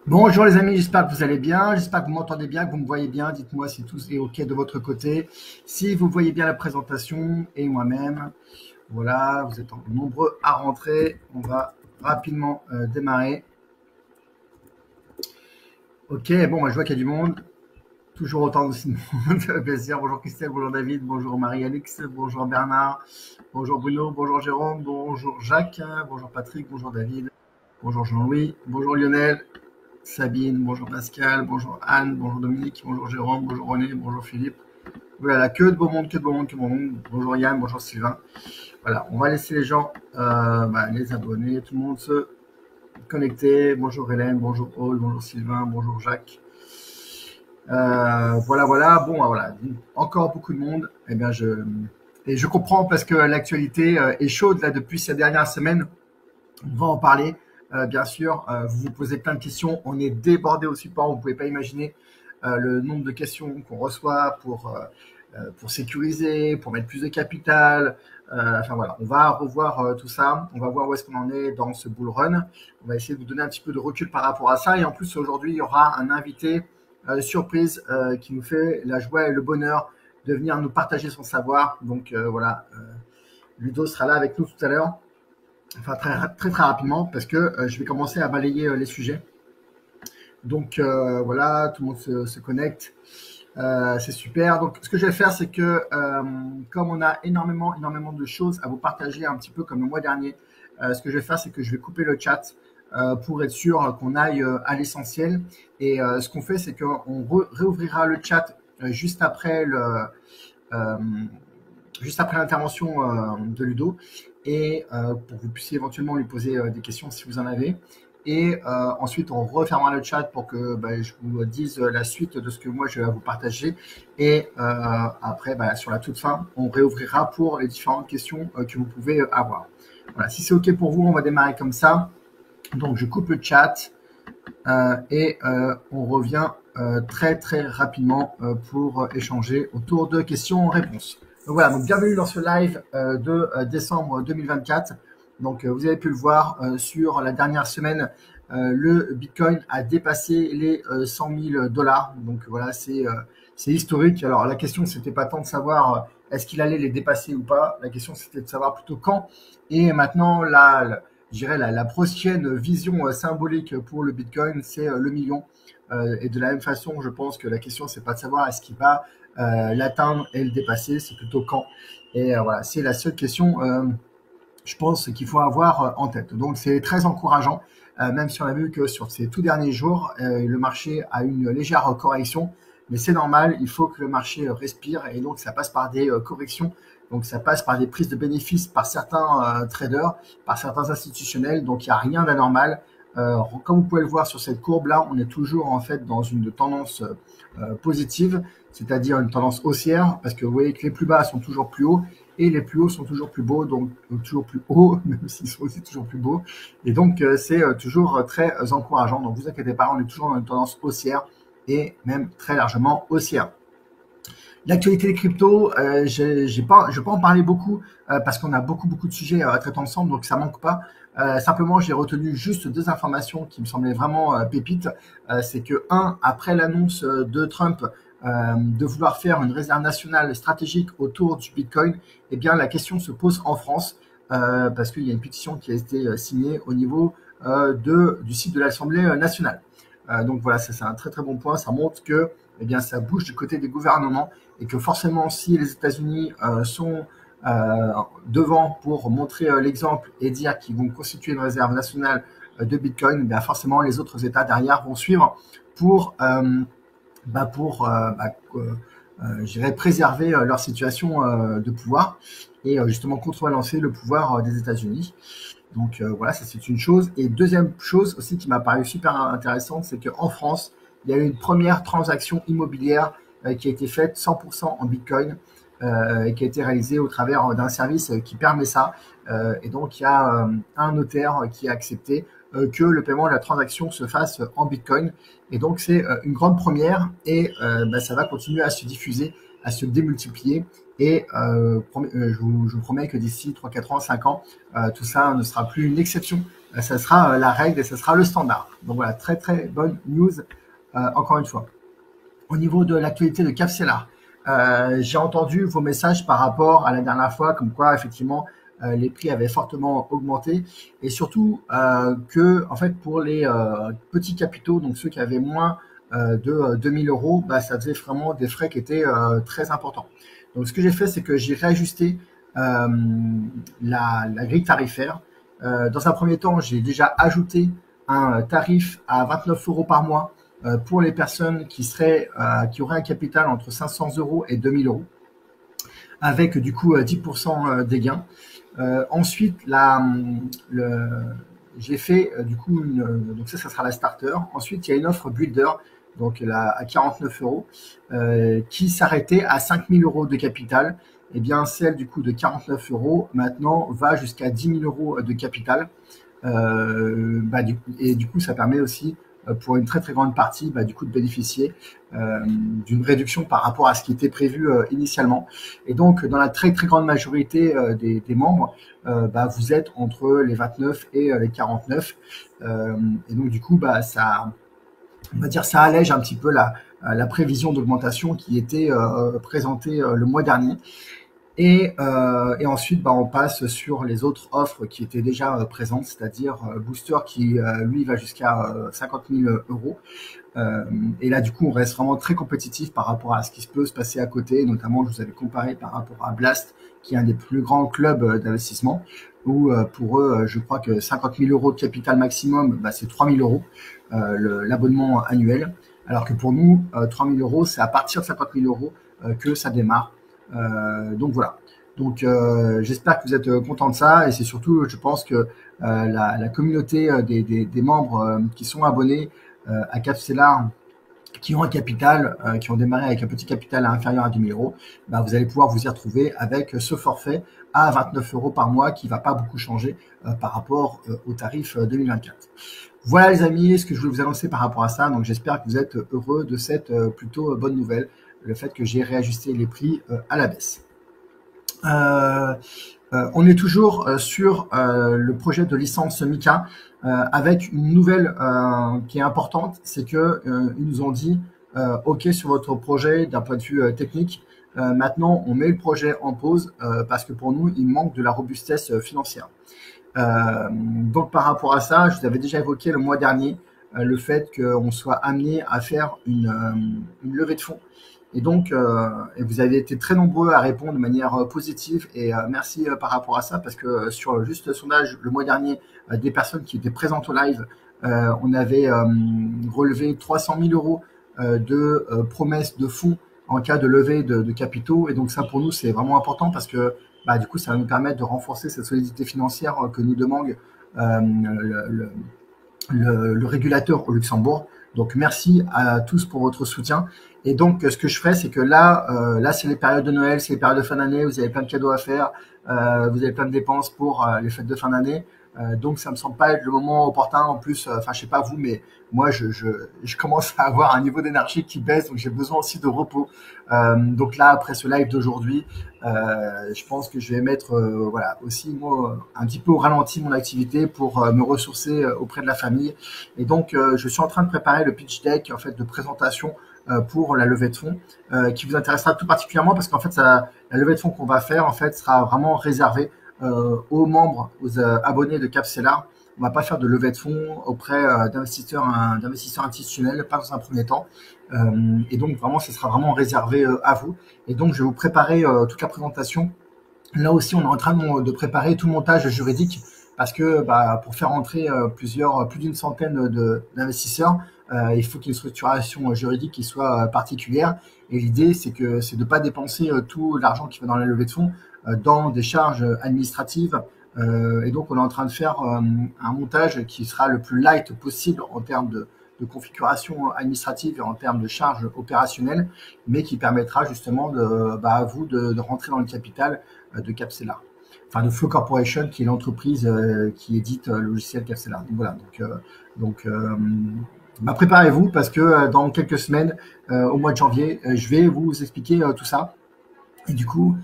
Bonjour les amis, j'espère que vous allez bien, j'espère que vous m'entendez bien, que vous me voyez bien. Dites-moi si tout est OK de votre côté, si vous voyez bien la présentation et moi-même. Voilà, vous êtes nombreux à rentrer. On va rapidement démarrer. OK, bon, moi je vois qu'il y a du monde. Toujours autant de monde. Plaisir. Bonjour Christelle, bonjour David, bonjour Marie-Alix, bonjour Bernard, bonjour Bruno, bonjour Jérôme, bonjour Jacques, bonjour Patrick, bonjour David, bonjour Jean-Louis, bonjour Lionel, Sabine, bonjour Pascal, bonjour Anne, bonjour Dominique, bonjour Jérôme, bonjour René, bonjour Philippe. Voilà, que de beau monde, que de beau monde, que de beau monde. Bonjour Yann, bonjour Sylvain. Voilà, on va laisser les gens, les abonnés, tout le monde se connecter. Bonjour Hélène, bonjour Paul, bonjour Sylvain, bonjour Jacques. Voilà. Bon, voilà, encore beaucoup de monde. Et je comprends parce que l'actualité est chaude là depuis ces dernières semaines. On va en parler. Bien sûr, vous vous posez plein de questions. On est débordé au support. Vous ne pouvez pas imaginer le nombre de questions qu'on reçoit pour sécuriser, pour mettre plus de capital. Enfin voilà, on va revoir tout ça. On va voir où est-ce qu'on en est dans ce bull run. On va essayer de vous donner un petit peu de recul par rapport à ça. Et en plus, aujourd'hui, il y aura un invité surprise qui nous fait la joie et le bonheur de venir nous partager son savoir. Donc voilà, Ludo sera là avec nous tout à l'heure. Enfin, très rapidement, parce que je vais commencer à balayer les sujets. Donc voilà, tout le monde se connecte. C'est super. Donc ce que je vais faire, c'est que comme on a énormément de choses à vous partager, un petit peu comme le mois dernier, ce que je vais faire, c'est que je vais couper le chat pour être sûr qu'on aille à l'essentiel. Et ce qu'on fait, c'est qu'on réouvrira le chat juste après l'intervention de Ludo, et pour que vous puissiez éventuellement lui poser des questions si vous en avez. Et ensuite, on refermera le chat pour que je vous dise la suite de ce que moi je vais vous partager. Et après, sur la toute fin, on réouvrira pour les différentes questions que vous pouvez avoir. Voilà, si c'est OK pour vous, on va démarrer comme ça. Donc, je coupe le chat et on revient très rapidement pour échanger autour de questions-réponses. Donc voilà, donc bienvenue dans ce live de décembre 2024. Donc vous avez pu le voir sur la dernière semaine, le Bitcoin a dépassé les 100 000 $. Donc voilà, c'est historique. Alors la question, c'était pas tant de savoir est-ce qu'il allait les dépasser ou pas. La question, c'était de savoir plutôt quand. Et maintenant, je dirais la prochaine vision symbolique pour le Bitcoin, c'est le million. Et de la même façon, je pense que la question, c'est pas de savoir est-ce qu'il va l'atteindre et le dépasser, c'est plutôt quand. Et voilà, c'est la seule question, je pense, qu'il faut avoir en tête. Donc, c'est très encourageant, même si on a vu que sur ces tout derniers jours, le marché a une légère correction. Mais c'est normal, il faut que le marché respire, et donc ça passe par des corrections. Donc ça passe par des prises de bénéfices par certains traders, par certains institutionnels. Donc il n'y a rien d'anormal. Comme vous pouvez le voir sur cette courbe-là, on est toujours en fait dans une tendance positive, c'est-à-dire une tendance haussière, parce que vous voyez que les plus bas sont toujours plus hauts et les plus hauts sont toujours plus beaux, donc toujours plus hauts, même s'ils sont aussi toujours plus beaux. Et donc c'est toujours très encourageant. Donc vous inquiétez pas, on est toujours dans une tendance haussière et même très largement haussière. L'actualité des cryptos, je vais pas en parler beaucoup parce qu'on a beaucoup de sujets à traiter ensemble, donc ça manque pas. Simplement, j'ai retenu juste deux informations qui me semblaient vraiment pépites. C'est que, après l'annonce de Trump de vouloir faire une réserve nationale stratégique autour du Bitcoin, eh bien, la question se pose en France parce qu'il y a une pétition qui a été signée au niveau du site de l'Assemblée nationale. Donc voilà, ça c'est un très bon point. Ça montre que ça bouge du côté des gouvernements et que forcément, si les États-Unis sont devant pour montrer l'exemple et dire qu'ils vont constituer une réserve nationale de Bitcoin, forcément les autres États derrière vont suivre pour je dirais préserver leur situation de pouvoir et justement contrebalancer le pouvoir des États-Unis. Donc voilà, ça c'est une chose. Et deuxième chose aussi qui m'a paru super intéressante, c'est qu'en France, il y a eu une première transaction immobilière qui a été faite 100% en Bitcoin et qui a été réalisée au travers d'un service qui permet ça. Et donc il y a un notaire qui a accepté que le paiement de la transaction se fasse en Bitcoin. Et donc c'est une grande première et ça va continuer à se diffuser à se démultiplier. Et je vous promets que d'ici 3, 4 ans, 5 ans, tout ça ne sera plus une exception. Ça sera la règle et ça sera le standard. Donc voilà, très très bonne news encore une fois. Au niveau de l'actualité de Capcellar, j'ai entendu vos messages par rapport à la dernière fois, comme quoi effectivement les prix avaient fortement augmenté, et surtout que en fait pour les petits capitaux, donc ceux qui avaient moins de 2000 euros, bah, ça faisait vraiment des frais qui étaient très importants. Donc ce que j'ai fait, c'est que j'ai réajusté euh, la grille tarifaire. Dans un premier temps, j'ai déjà ajouté un tarif à 29 euros par mois pour les personnes qui auraient un capital entre 500 euros et 2000 euros, avec du coup 10% des gains. Ensuite, j'ai fait du coup donc ça sera la starter. Ensuite, il y a une offre builder, donc à 49 euros, qui s'arrêtait à 5000 euros de capital. Et bien, celle du coup de 49 euros maintenant va jusqu'à 10 000 euros de capital. Et du coup, ça permet aussi pour une très très grande partie du coup de bénéficier d'une réduction par rapport à ce qui était prévu initialement. Et donc, dans la très très grande majorité des membres, vous êtes entre les 29 et les 49. Et donc, du coup, ça, on va dire, ça allège un petit peu la prévision d'augmentation qui était présentée le mois dernier. Et ensuite, on passe sur les autres offres qui étaient déjà présentes, c'est-à-dire Booster qui, lui, va jusqu'à 50 000 euros. Et là, du coup, on reste vraiment très compétitif par rapport à ce qui peut se passer à côté. Notamment, je vous avais comparé par rapport à Blast, qui est un des plus grands clubs d'investissement, où pour eux, je crois que 50 000 euros de capital maximum, c'est 3 000 euros l'abonnement annuel. Alors que pour nous, 3 000 euros, c'est à partir de 50 000 euros que ça démarre. Donc voilà. Donc j'espère que vous êtes content de ça, et c'est surtout, je pense que la communauté des membres qui sont abonnés à Capcellar, qui ont un capital, qui ont démarré avec un petit capital inférieur à 10 000 euros, vous allez pouvoir vous y retrouver avec ce forfait à 29 euros par mois qui va pas beaucoup changer par rapport au tarif 2024. Voilà les amis, ce que je voulais vous annoncer par rapport à ça. Donc j'espère que vous êtes heureux de cette plutôt bonne nouvelle, le fait que j'ai réajusté les prix à la baisse. On est toujours sur le projet de licence Mika avec une nouvelle qui est importante, c'est que ils nous ont dit OK sur votre projet d'un point de vue technique. Maintenant, on met le projet en pause parce que pour nous, il manque de la robustesse financière. Donc par rapport à ça, je vous avais déjà évoqué le mois dernier le fait qu'on soit amené à faire une levée de fonds. Et donc, et vous avez été très nombreux à répondre de manière positive, et merci par rapport à ça, parce que sur juste le sondage le mois dernier des personnes qui étaient présentes au live, on avait relevé 300 000 euros de promesses de fonds en cas de levée de capitaux. Et donc ça, pour nous, c'est vraiment important parce que du coup, ça va nous permettre de renforcer cette solidité financière que nous demande le régulateur au Luxembourg. Donc merci à tous pour votre soutien. Et donc ce que je ferai, c'est que là c'est les périodes de Noël, c'est les périodes de fin d'année, vous avez plein de cadeaux à faire, vous avez plein de dépenses pour les fêtes de fin d'année. Donc ça me semble pas être le moment opportun. En plus, enfin je sais pas vous, mais moi je commence à avoir un niveau d'énergie qui baisse, donc j'ai besoin aussi de repos. Donc là, après ce live d'aujourd'hui, je pense que je vais mettre voilà aussi moi un petit peu au ralenti mon activité pour me ressourcer auprès de la famille. Et donc je suis en train de préparer le pitch deck en fait de présentation pour la levée de fonds qui vous intéressera tout particulièrement parce qu'en fait la levée de fonds qu'on va faire en fait sera vraiment réservée aux membres, aux abonnés de Capcellar. On va pas faire de levée de fonds auprès d'investisseurs institutionnels, pas dans un premier temps. Et donc vraiment, ce sera vraiment réservé à vous. Et donc, je vais vous préparer toute la présentation. Là aussi, on est en train de préparer tout le montage juridique parce que pour faire entrer plus d'une centaine d'investisseurs, il faut qu'il y ait une structuration juridique qui soit particulière. Et l'idée, c'est de pas dépenser tout l'argent qui va dans la levée de fonds dans des charges administratives. Et donc, on est en train de faire un montage qui sera le plus light possible en termes de configuration administrative et en termes de charges opérationnelles, mais qui permettra justement à vous de rentrer dans le capital de Capcellar. Enfin, de Flow Corporation, qui est l'entreprise qui édite le logiciel Capcellar. Donc voilà. Donc Bah, préparez-vous parce que dans quelques semaines, au mois de janvier, je vais vous expliquer tout ça. Et du coup,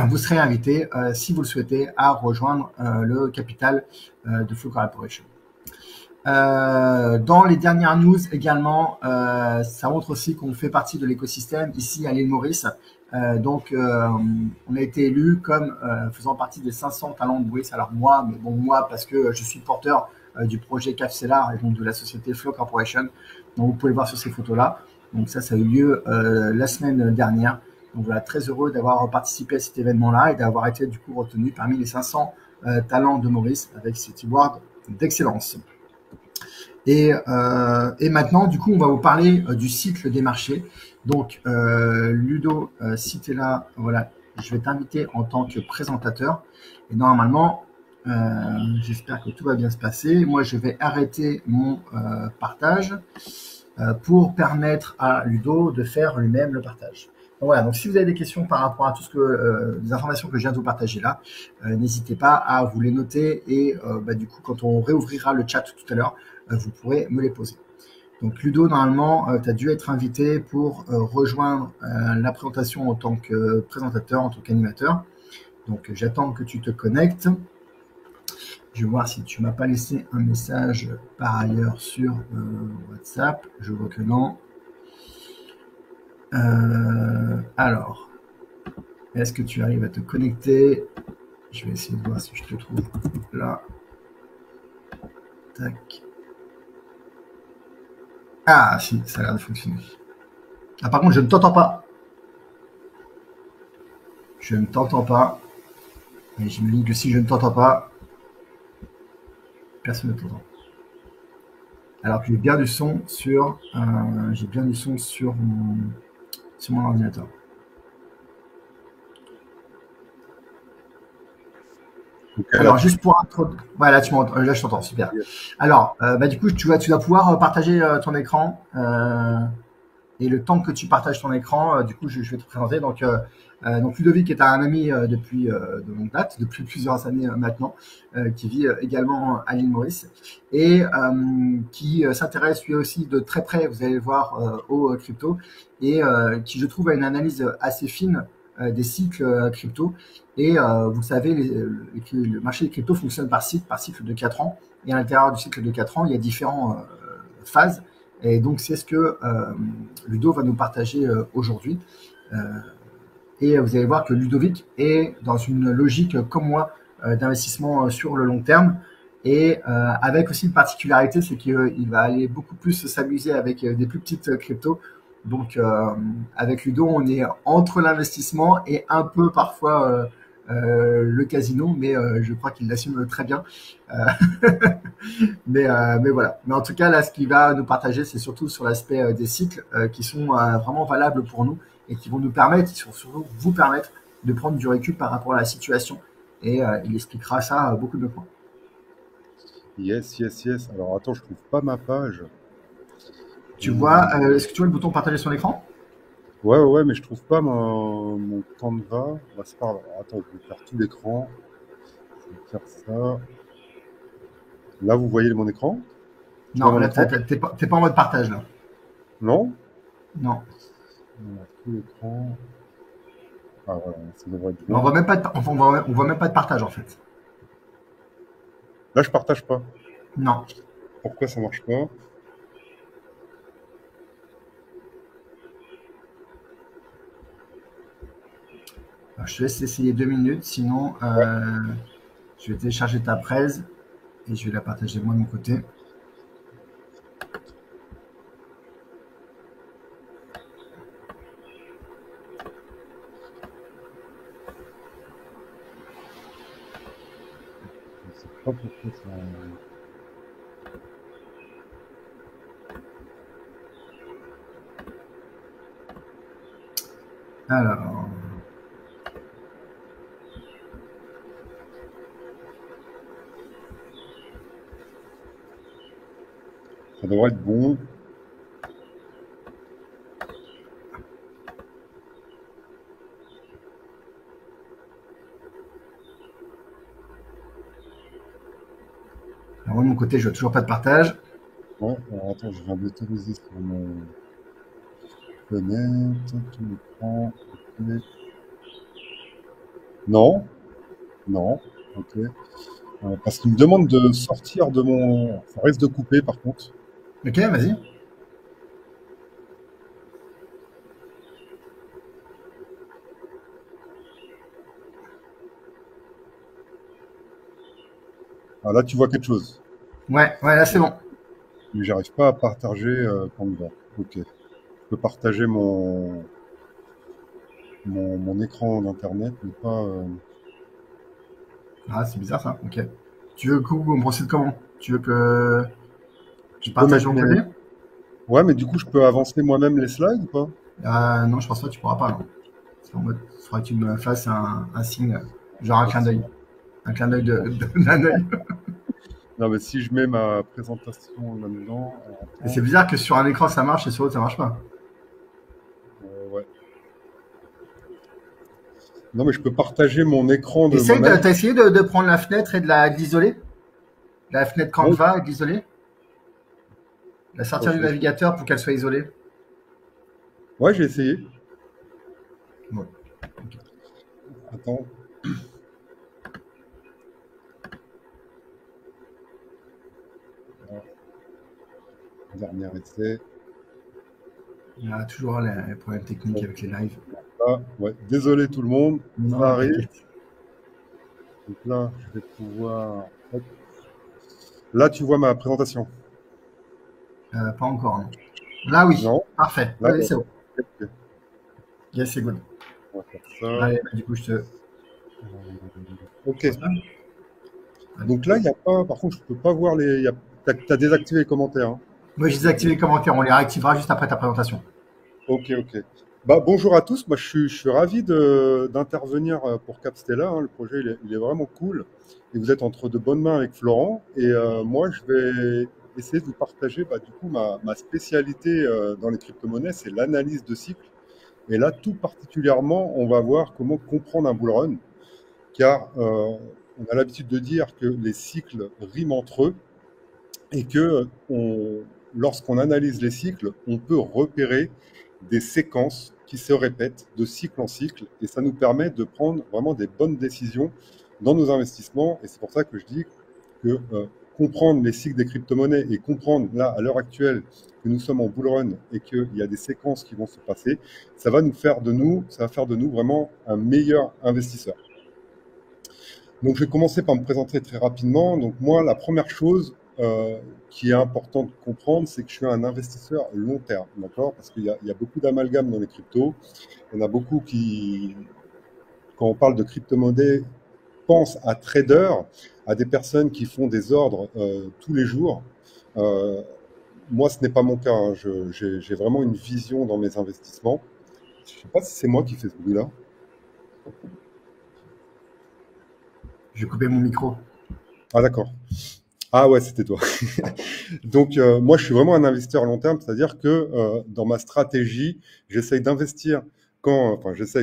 vous serez invité, si vous le souhaitez, à rejoindre le capital de Flow Corporation. Dans les dernières news également, ça montre aussi qu'on fait partie de l'écosystème ici à l'île Maurice. On a été élu comme faisant partie des 500 talents de Maurice. Alors moi, mais bon moi parce que je suis porteur du projet CAF-CELAR et donc de la société Flow Corporation. Donc vous pouvez le voir sur ces photos-là. Donc ça a eu lieu la semaine dernière. Donc voilà, très heureux d'avoir participé à cet événement-là et d'avoir été du coup retenu parmi les 500 talents de Maurice avec cet award d'excellence. Et maintenant, du coup, on va vous parler du cycle des marchés. Donc, Ludo, si tu es là, voilà, je vais t'inviter en tant que présentateur. Et normalement, j'espère que tout va bien se passer. Moi, je vais arrêter mon partage pour permettre à Ludo de faire lui-même le partage. Donc, voilà, donc si vous avez des questions par rapport à tout ce que les informations que je viens de vous partager là, n'hésitez pas à vous les noter et du coup, quand on réouvrira le chat tout à l'heure, vous pourrez me les poser. Donc Ludo, normalement, tu as dû être invité pour rejoindre la présentation en tant que présentateur, en tant qu'animateur. Donc j'attends que tu te connectes. Je vais voir si tu m'as pas laissé un message par ailleurs sur WhatsApp. Je vois que non. Alors, est-ce que tu arrives à te connecter? Je vais essayer de voir si je te trouve là. Tac. Ah, si, ça a l'air de fonctionner. Ah, par contre, je ne t'entends pas. Je ne t'entends pas. Et j'imagine que si je ne t'entends pas, personne ne t'entend. Alors que j'ai bien du son sur, sur mon ordinateur. Alors, juste pour ouais, là, là, je t'entends, super. Alors, du coup, tu vas pouvoir partager ton écran. Et le temps que tu partages ton écran, du coup, je vais te présenter. Donc Ludovic est un ami depuis de longue date, depuis plusieurs années maintenant, qui vit également à l'île Maurice et qui s'intéresse lui aussi de très près, vous allez le voir, aux crypto et qui, je trouve, a une analyse assez fine des cycles crypto. Et vous savez, le marché des cryptos fonctionne par cycle de 4 ans. Et à l'intérieur du cycle de 4 ans, il y a différentes phases. Et donc, c'est ce que Ludo va nous partager aujourd'hui. Et vous allez voir que Ludovic est dans une logique comme moi d'investissement sur le long terme. Et avec aussi une particularité, c'est qu'il va aller beaucoup plus s'amuser avec des plus petites cryptos. Donc, avec Ludo, on est entre l'investissement et un peu parfois le casino, mais je crois qu'il l'assume très bien. Mais voilà. Mais en tout cas, là, ce qu'il va nous partager, c'est surtout sur l'aspect des cycles qui sont vraiment valables pour nous et qui vont nous permettre, qui vont surtout vous permettre de prendre du recul par rapport à la situation. Et il expliquera ça beaucoup de points. Yes, yes, yes. Alors attends, je trouve pas ma page. Tu vois, est-ce que tu vois le bouton partager son écran? Ouais, mais je trouve pas mon Canva. Bah, c'est pas grave. Attends, je vais faire tout l'écran. Je vais faire ça. Là, vous voyez mon écran? Tu vois Non, mon là, écran? t'es pas en mode partage, là. Non? Non. Voilà, tout l'écran. Ah voilà, ça devrait être On bon. voit même pas on voit même pas de partage, en fait. Là, je partage pas. Non. Pourquoi ça marche pas? Alors, je te laisse essayer 2 minutes, sinon Ouais. je vais télécharger ta presse et je vais la partager moi de mon côté. Je sais pas pourquoi ça. Alors, Ça devrait être bon. moi de mon côté, je vois toujours pas de partage. Ouais, alors attends, je viens d'autoriser sur mon fenêtre, tout l'écran, ok. Non, non, ok. Parce qu'il me demande de sortir de mon... Ça risque de couper par contre. Ok, vas-y. Ah, là, tu vois quelque chose. Ouais, ouais, là, c'est bon. Mais j'arrive pas à partager Canva. Ok. Je peux partager mon écran d'internet, mais pas. Ah, c'est bizarre ça. Ok. Tu veux qu'on procède comment? Tu veux que je Je peux partage de mettre mon mon. côté? Ouais, mais du coup, je peux avancer moi-même les slides ou pas? Non, je pense pas, tu pourras pas, non. C'est en mode, il faudra que tu me fasses un signe, genre un clin d'œil. Effectivement. Un clin d'œil d'un œil. Non, mais si je mets ma présentation là-dedans, alors Et c'est attends. bizarre que sur un écran ça marche et sur l'autre ça marche pas. Ouais. Non, mais je peux partager mon écran de mon T'as iPhone. essayé de prendre la fenêtre et de l'isoler? La fenêtre Ouais, Canva et de l'isoler? La attends, sortir du je vais essayer. navigateur pour qu'elle soit isolée? Ouais, j'ai essayé. Ouais. Attends. Voilà. Dernier essai. Il y a toujours les problèmes techniques Bon, avec les lives. là, ouais. Désolé tout le monde, ça Non, arrive. t'inquiète. Donc là, je vais pouvoir. Hop. Là, tu vois ma présentation. Pas encore, non. Là, oui. Non? Parfait. Là, Allez, ouais. c'est bon. Ok. Yes, c'est good. On va faire ça. Allez, bah, du coup, je te. Ok. Je passe. Allez. Donc là, il n'y a pas. Par contre, je peux pas voir les. T'as désactivé les commentaires, hein. Moi, j'ai désactivé les commentaires. On les réactivera juste après ta présentation. Ok, ok. Bah, bonjour à tous. Moi, je suis ravi d'intervenir pour Capstella, hein. Le projet, il est vraiment cool. Et vous êtes entre de bonnes mains avec Florent. Et moi, je vais essayer de vous partager, bah, du coup, ma spécialité dans les crypto-monnaies, c'est l'analyse de cycles. Et là, tout particulièrement, on va voir comment comprendre un bull run, car on a l'habitude de dire que les cycles riment entre eux et que lorsqu'on analyse les cycles, on peut repérer des séquences qui se répètent de cycle en cycle, et ça nous permet de prendre vraiment des bonnes décisions dans nos investissements. Et c'est pour ça que je dis que comprendre les cycles des crypto-monnaies et comprendre là, à l'heure actuelle, que nous sommes en bull run et qu'il y a des séquences qui vont se passer, ça va faire de nous vraiment un meilleur investisseur. Donc, je vais commencer par me présenter très rapidement. Donc, moi, la première chose qui est importante de comprendre, c'est que je suis un investisseur long terme, d'accord? Parce qu'il y a beaucoup d'amalgames dans les cryptos. Il y en a beaucoup qui, quand on parle de crypto-monnaie, pensent à traders, à des personnes qui font des ordres tous les jours. Euh, Moi, ce n'est pas mon cas, hein. J'ai vraiment une vision dans mes investissements. Je ne sais pas si c'est moi qui fais ce bruit-là. Je vais couper mon micro. Ah, d'accord. Ah ouais, c'était toi. Donc moi, je suis vraiment un investisseur à long terme, c'est-à-dire que dans ma stratégie, j'essaye d'investir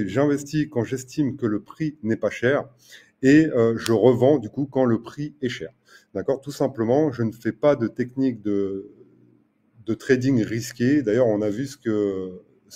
j'investis quand j'estime que le prix n'est pas cher et je revends du coup quand le prix est cher. D'accord? Tout simplement, je ne fais pas de technique de trading risqué. D'ailleurs, on a vu ce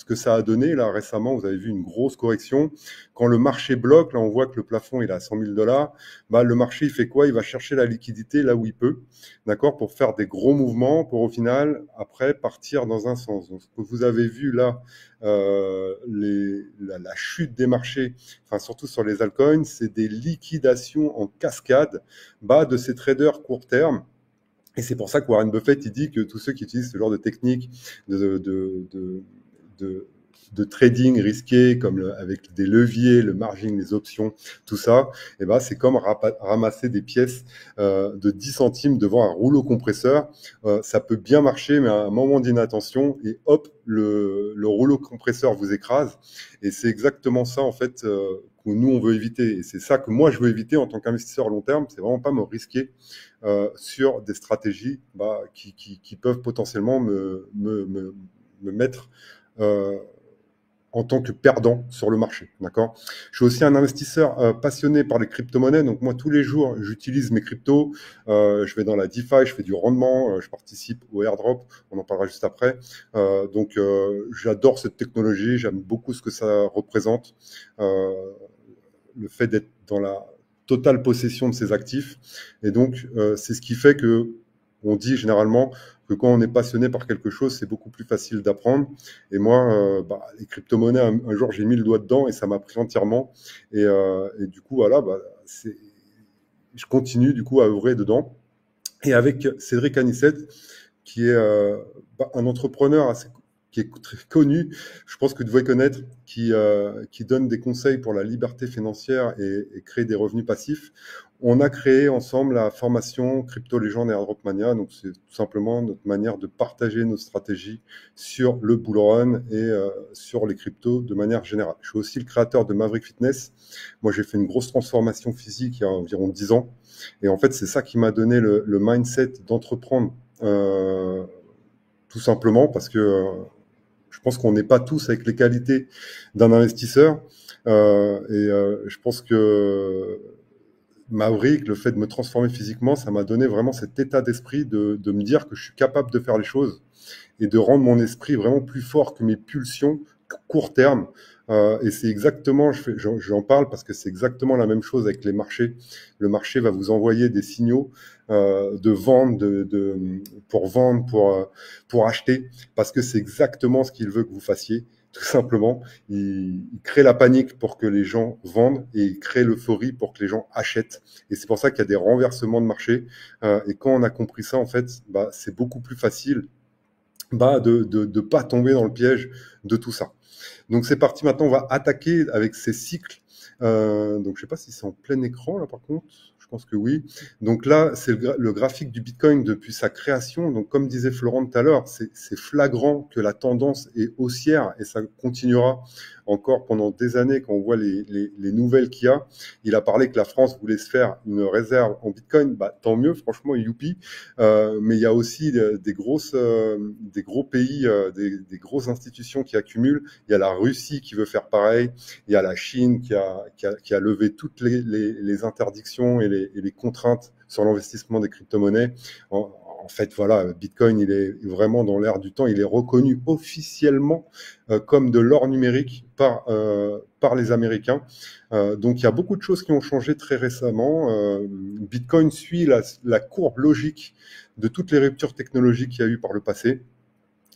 que ça a donné là récemment. Vous avez vu une grosse correction. Quand le marché bloque, là on voit que le plafond il est à 100 000 $. Bah, le marché il fait quoi? Il va chercher la liquidité là où il peut, d'accord, pour faire des gros mouvements, pour au final après partir dans un sens. Donc, ce que vous avez vu là, la chute des marchés, enfin surtout sur les altcoins, c'est des liquidations en cascade bas de ces traders court terme. Et c'est pour ça que Warren Buffett, il dit que tous ceux qui utilisent ce genre de technique de, de trading risqué, comme avec des leviers, le margin, les options, tout ça, et ben, c'est comme ramasser des pièces de 10 centimes devant un rouleau compresseur. Ça peut bien marcher, mais à un moment d'inattention, et hop, le rouleau compresseur vous écrase. Et c'est exactement ça, en fait, que nous, on veut éviter. Et c'est ça que moi, je veux éviter en tant qu'investisseur long terme. C'est vraiment pas me risquer sur des stratégies qui peuvent potentiellement me mettre euh, en tant que perdant sur le marché, d'accord? Je suis aussi un investisseur passionné par les crypto-monnaies, donc moi tous les jours j'utilise mes cryptos, je vais dans la DeFi, je fais du rendement, je participe au airdrop, on en parlera juste après. J'adore cette technologie, j'aime beaucoup ce que ça représente, le fait d'être dans la totale possession de ses actifs, et donc c'est ce qui fait que on dit généralement que quand on est passionné par quelque chose, c'est beaucoup plus facile d'apprendre. Et moi, les crypto-monnaies, un jour, j'ai mis le doigt dedans et ça m'a pris entièrement. Et du coup, voilà, je continue du coup à œuvrer dedans. Et avec Cédric Anissette, qui est un entrepreneur qui est très connu, je pense que vous devez connaître, qui donne des conseils pour la liberté financière et créer des revenus passifs. On a créé ensemble la formation Crypto Légende et Airdrop Mania. Donc, c'est tout simplement notre manière de partager nos stratégies sur le bull run et sur les cryptos de manière générale. Je suis aussi le créateur de Maverick Fitness. Moi, j'ai fait une grosse transformation physique il y a environ 10 ans. Et en fait, c'est ça qui m'a donné le mindset d'entreprendre, tout simplement parce que je pense qu'on n'est pas tous avec les qualités d'un investisseur. Je pense que Maverick, le fait de me transformer physiquement, ça m'a donné vraiment cet état d'esprit de me dire que je suis capable de faire les choses et de rendre mon esprit vraiment plus fort que mes pulsions court terme. Et c'est exactement, j'en parle parce que c'est exactement la même chose avec les marchés. Le marché va vous envoyer des signaux de vente, pour vendre, pour acheter, parce que c'est exactement ce qu'il veut que vous fassiez. Tout simplement, il crée la panique pour que les gens vendent et il crée l'euphorie pour que les gens achètent. Et c'est pour ça qu'il y a des renversements de marché. Et quand on a compris ça, en fait, c'est beaucoup plus facile de pas tomber dans le piège de tout ça. Donc c'est parti, maintenant on va attaquer avec ces cycles. Donc je sais pas si c'est en plein écran là par contre, je pense que oui. Donc là c'est le graphique du Bitcoin depuis sa création. Donc comme disait Florent tout à l'heure, c'est flagrant que la tendance est haussière et ça continuera encore pendant des années quand on voit les nouvelles qu'il y a. Il a parlé que la France voulait se faire une réserve en Bitcoin, tant mieux, franchement, youpi. Mais il y a aussi des gros pays, des grosses institutions qui accumulent. Il y a la Russie qui veut faire pareil. Il y a la Chine qui a levé toutes les interdictions et les contraintes sur l'investissement des crypto-monnaies. En fait, voilà, Bitcoin, il est vraiment dans l'air du temps. Il est reconnu officiellement comme de l'or numérique par les Américains. Donc, il y a beaucoup de choses qui ont changé très récemment. Bitcoin suit la courbe logique de toutes les ruptures technologiques qu'il y a eu par le passé.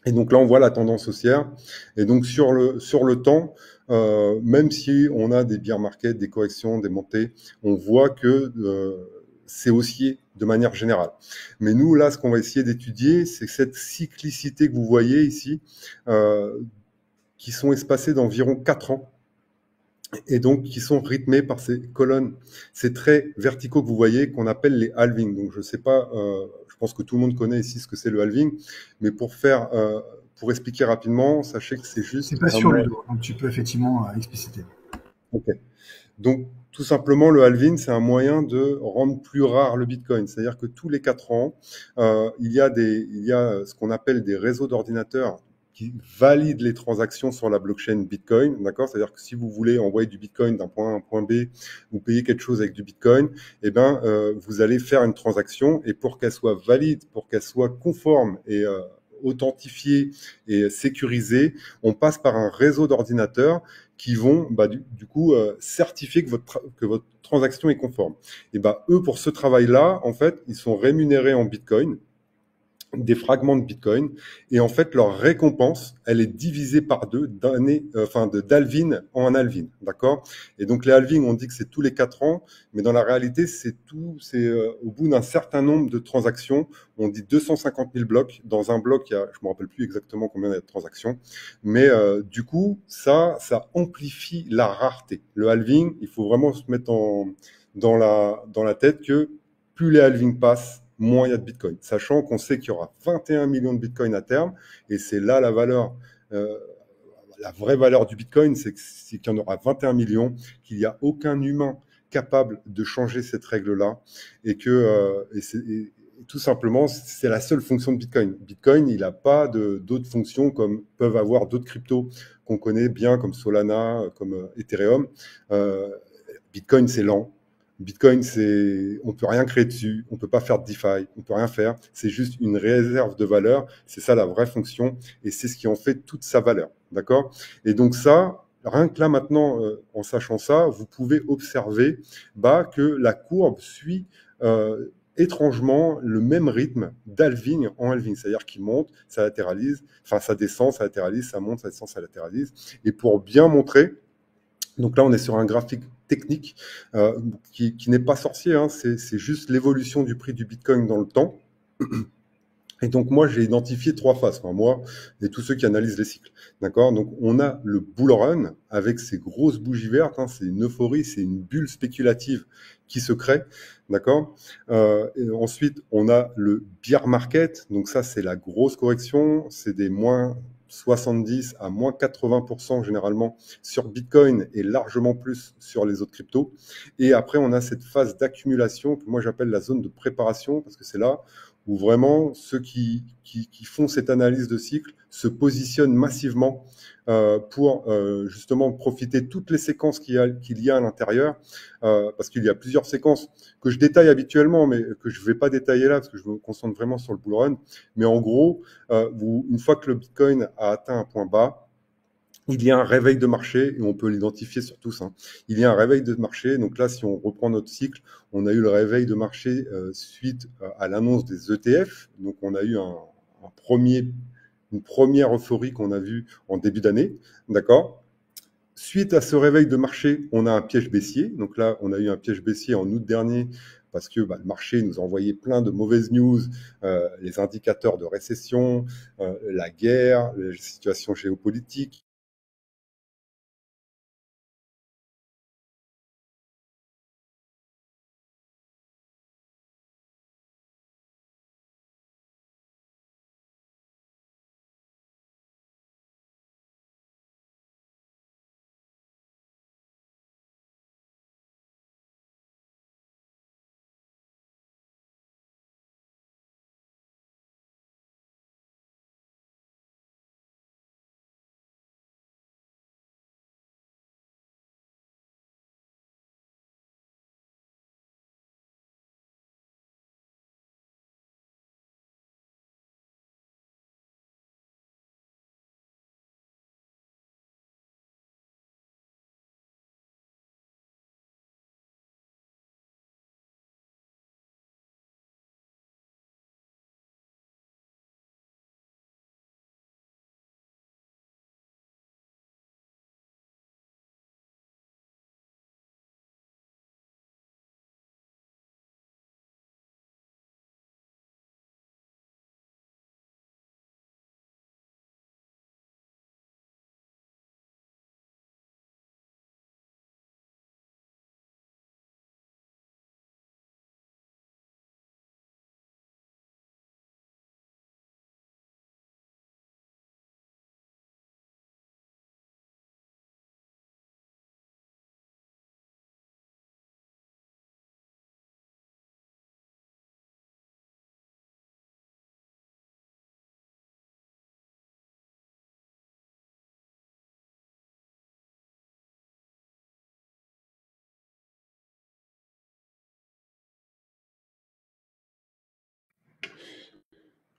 Et donc là, on voit la tendance haussière. Et donc sur le temps, même si on a des bear markets, des corrections, des montées, on voit que c'est haussier de manière générale. Mais nous, là, ce qu'on va essayer d'étudier, c'est cette cyclicité que vous voyez ici, qui sont espacées d'environ 4 ans, et donc qui sont rythmés par ces colonnes, ces traits verticaux que vous voyez, qu'on appelle les halvings. Donc je ne sais pas, je pense que tout le monde connaît ici ce que c'est le halving, mais pour expliquer rapidement, sachez que c'est juste... C'est pas sûr, Ludo, donc tu peux effectivement expliciter. Ok. Donc tout simplement, le halving, c'est un moyen de rendre plus rare le Bitcoin. C'est-à-dire que tous les 4 ans, il y a ce qu'on appelle des réseaux d'ordinateurs qui valide les transactions sur la blockchain Bitcoin, d'accord? C'est-à-dire que si vous voulez envoyer du Bitcoin d'un point A à un point B, ou payer quelque chose avec du Bitcoin, vous allez faire une transaction et pour qu'elle soit valide, pour qu'elle soit conforme et authentifiée et sécurisée, on passe par un réseau d'ordinateurs qui vont du coup certifier que votre transaction est conforme. Et eux, pour ce travail-là, en fait, ils sont rémunérés en Bitcoin, des fragments de Bitcoin, et en fait leur récompense, elle est divisée par 2 d'halving en halving, d'accord? Et donc les halvings, on dit que c'est tous les 4 ans, mais dans la réalité, c'est au bout d'un certain nombre de transactions, on dit 250 000 blocs. Dans un bloc, je me rappelle plus exactement combien il y a de transactions, mais du coup, ça amplifie la rareté. Le halving, il faut vraiment se mettre dans la tête que plus les halvings passent, moins il y a de Bitcoin. Sachant qu'on sait qu'il y aura 21 millions de Bitcoin à terme, et c'est là la valeur, la vraie valeur du Bitcoin, c'est qu'il y en aura 21 millions, qu'il n'y a aucun humain capable de changer cette règle-là, et tout simplement, c'est la seule fonction de Bitcoin. Bitcoin, il n'a pas d'autres fonctions comme peuvent avoir d'autres cryptos qu'on connaît bien, comme Solana, comme Ethereum. Bitcoin, c'est lent. Bitcoin, on peut rien créer dessus, on peut pas faire de DeFi, on peut rien faire. C'est juste une réserve de valeur. C'est ça la vraie fonction, et c'est ce qui en fait toute sa valeur, d'accord? Et donc ça, rien que là maintenant, en sachant ça, vous pouvez observer que la courbe suit étrangement le même rythme d'halving en halving, c'est-à-dire qu'il monte, ça latéralise, enfin ça descend, ça latéralise, ça monte, ça descend, ça latéralise. Et pour bien montrer, donc là, on est sur un graphique technique qui n'est pas sorcier, hein, c'est juste l'évolution du prix du Bitcoin dans le temps. Et donc, moi, j'ai identifié 3 phases, enfin, moi et tous ceux qui analysent les cycles. D'accord? Donc, on a le bull run avec ces grosses bougies vertes, hein, c'est une euphorie, c'est une bulle spéculative qui se crée. D'accord? Et ensuite, on a le bear market. Donc, ça, c'est la grosse correction. C'est des moins 70 à moins 80% généralement sur Bitcoin et largement plus sur les autres cryptos. Et après, on a cette phase d'accumulation que moi j'appelle la zone de préparation, parce que c'est là où vraiment ceux qui font cette analyse de cycle se positionnent massivement pour justement profiter de toutes les séquences qu'il y a à l'intérieur, parce qu'il y a plusieurs séquences que je détaille habituellement, mais que je ne vais pas détailler là, parce que je me concentre vraiment sur le bull run. Mais en gros, une fois que le Bitcoin a atteint un point bas, il y a un réveil de marché, et on peut l'identifier sur tous. Hein. Il y a un réveil de marché. Donc là, si on reprend notre cycle, on a eu le réveil de marché suite à l'annonce des ETF. Donc on a eu une première euphorie qu'on a vue en début d'année. D'accord ? Suite à ce réveil de marché, on a un piège baissier. Donc là, on a eu un piège baissier en août dernier parce que le marché nous a envoyé plein de mauvaises news, les indicateurs de récession, la guerre, les situations géopolitiques.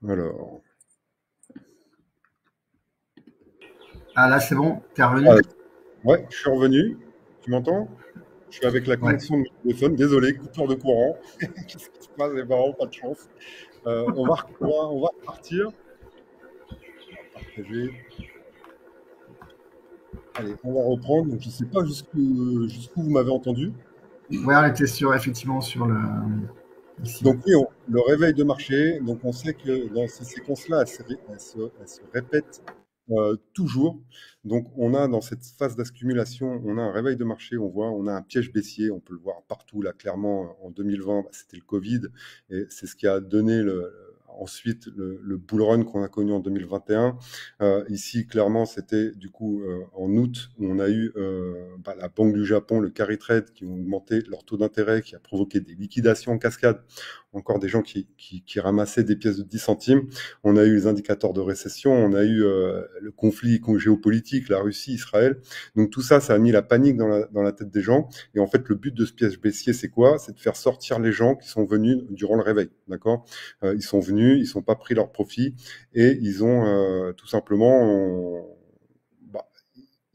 Alors, Ah là, c'est bon, t'es revenu? ah, ouais, je suis revenu. Tu m'entends? Je suis avec la Ouais. connexion de mon téléphone. Désolé, coupure de courant. Qu'est-ce qui se passe, les parents? Pas de chance. On va repartir. Partager. Allez, on va reprendre. Donc, je ne sais pas jusqu'où vous m'avez entendu. Ouais, on était effectivement sur le ici. Donc oui, le réveil de marché, donc on sait que dans ces séquences-là, elles se répètent toujours. Donc on a dans cette phase d'accumulation, on a un réveil de marché, on a un piège baissier, on peut le voir partout là clairement en 2020, c'était le Covid et c'est ce qui a donné ensuite le bull run qu'on a connu en 2021. Ici clairement c'était du coup en août où on a eu la Banque du Japon, le carry trade qui ont augmenté leur taux d'intérêt, qui a provoqué des liquidations en cascade encore des gens qui ramassaient des pièces de 10 centimes. On a eu les indicateurs de récession, on a eu le conflit géopolitique, la Russie, Israël. Donc tout ça, ça a mis la panique dans la tête des gens. Et en fait, le but de ce piège baissier, c'est quoi? C'est de faire sortir les gens qui sont venus durant le réveil, d'accord? Ils sont venus, ils sont pas pris leur profit et ils ont tout simplement...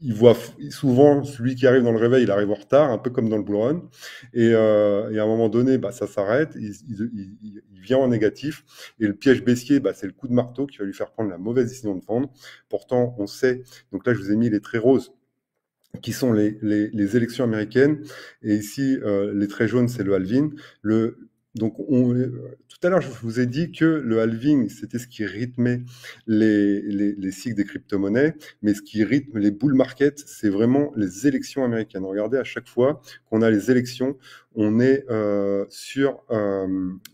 il voit souvent celui qui arrive dans le réveil, il arrive en retard, un peu comme dans le bull run. Et à un moment donné, ça s'arrête, il vient en négatif. Et le piège baissier, c'est le coup de marteau qui va lui faire prendre la mauvaise décision de vendre. Pourtant, on sait, donc là, je vous ai mis les traits roses, qui sont les élections américaines. Et ici, les traits jaunes, c'est le halving. Donc, tout à l'heure, je vous ai dit que le halving, c'était ce qui rythmait les cycles des crypto-monnaies, mais ce qui rythme les bull markets, c'est vraiment les élections américaines. Regardez, à chaque fois qu'on a les élections, on est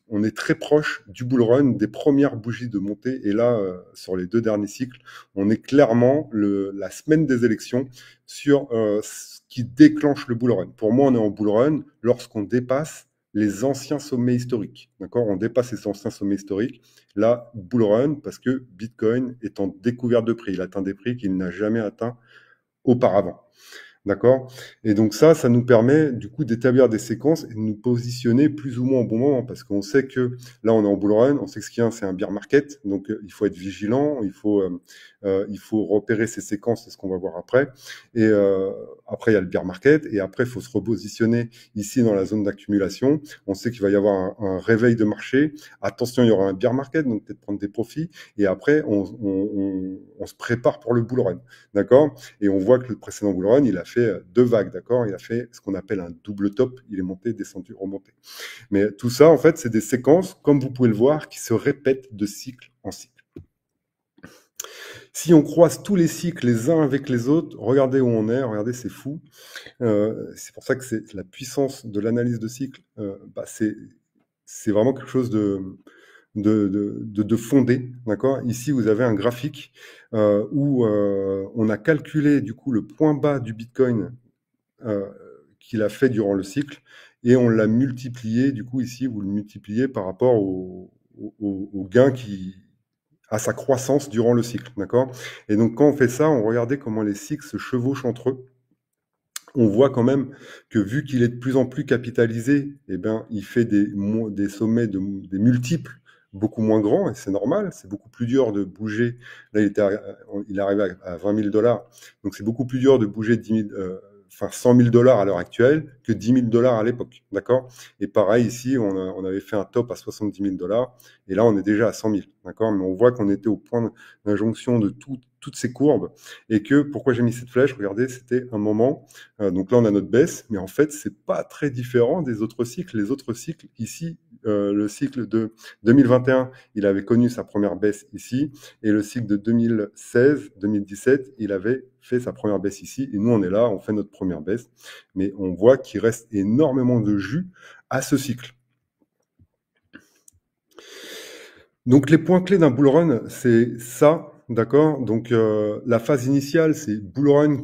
on est très proche du bull run, des premières bougies de montée. Et là, sur les 2 derniers cycles, on est clairement la semaine des élections sur ce qui déclenche le bull run. Pour moi, on est en bull run lorsqu'on dépasse les anciens sommets historiques. D'accord? On dépasse les anciens sommets historiques. Là, bull run, parce que Bitcoin est en découverte de prix. Il atteint des prix qu'il n'a jamais atteints auparavant. D'accord? Et donc ça nous permet du coup d'établir des séquences et de nous positionner plus ou moins au bon moment, parce qu'on sait que là on est en bull run, on sait que ce qu'il y a c'est un bear market, donc il faut être vigilant, il faut repérer ces séquences, c'est ce qu'on va voir après. Et après il y a le bear market, et après il faut se repositionner ici dans la zone d'accumulation. On sait qu'il va y avoir un réveil de marché. Attention, il y aura un bear market, donc peut-être prendre des profits. Et après on se prépare pour le bull run, d'accord? Et on voit que le précédent bull run, il a fait 2 vagues, d'accord? Il a fait ce qu'on appelle un double top. Il est monté, descendu, remonté. Mais tout ça, en fait, c'est des séquences, comme vous pouvez le voir, qui se répètent de cycle en cycle. Si on croise tous les cycles les uns avec les autres, regardez où on est, regardez, c'est fou. C'est pour ça que c'est la puissance de l'analyse de cycle, c'est vraiment quelque chose de fondé, d'accord? Ici, vous avez un graphique où on a calculé du coup le point bas du Bitcoin qu'il a fait durant le cycle et on l'a multiplié, du coup ici, vous le multipliez par rapport au gain à sa croissance durant le cycle, d'accord? Et donc quand on fait ça, on regardait comment les cycles se chevauchent entre eux. On voit quand même que vu qu'il est de plus en plus capitalisé, eh ben, il fait des sommets des multiples beaucoup moins grands, et c'est normal, c'est beaucoup plus dur de bouger. Là, il est arrivé à 20 000 $, donc c'est beaucoup plus dur de bouger 100 000 $ à l'heure actuelle que 10 000 $ à l'époque, d'accord? Et pareil, ici, on avait fait un top à 70 000 $, et là, on est déjà à 100 000, d'accord? Mais on voit qu'on était au point d'injonction de toutes ces courbes, et que, pourquoi j'ai mis cette flèche? Regardez, c'était un moment, donc là, on a notre baisse, mais en fait, c'est pas très différent des autres cycles. Les autres cycles, ici, le cycle de 2021, il avait connu sa première baisse ici, et le cycle de 2016-2017, il avait fait sa première baisse ici, et nous on est là, on fait notre première baisse, mais on voit qu'il reste énormément de jus à ce cycle. Donc les points clés d'un bull run, c'est ça, d'accord? Donc la phase initiale, c'est bull run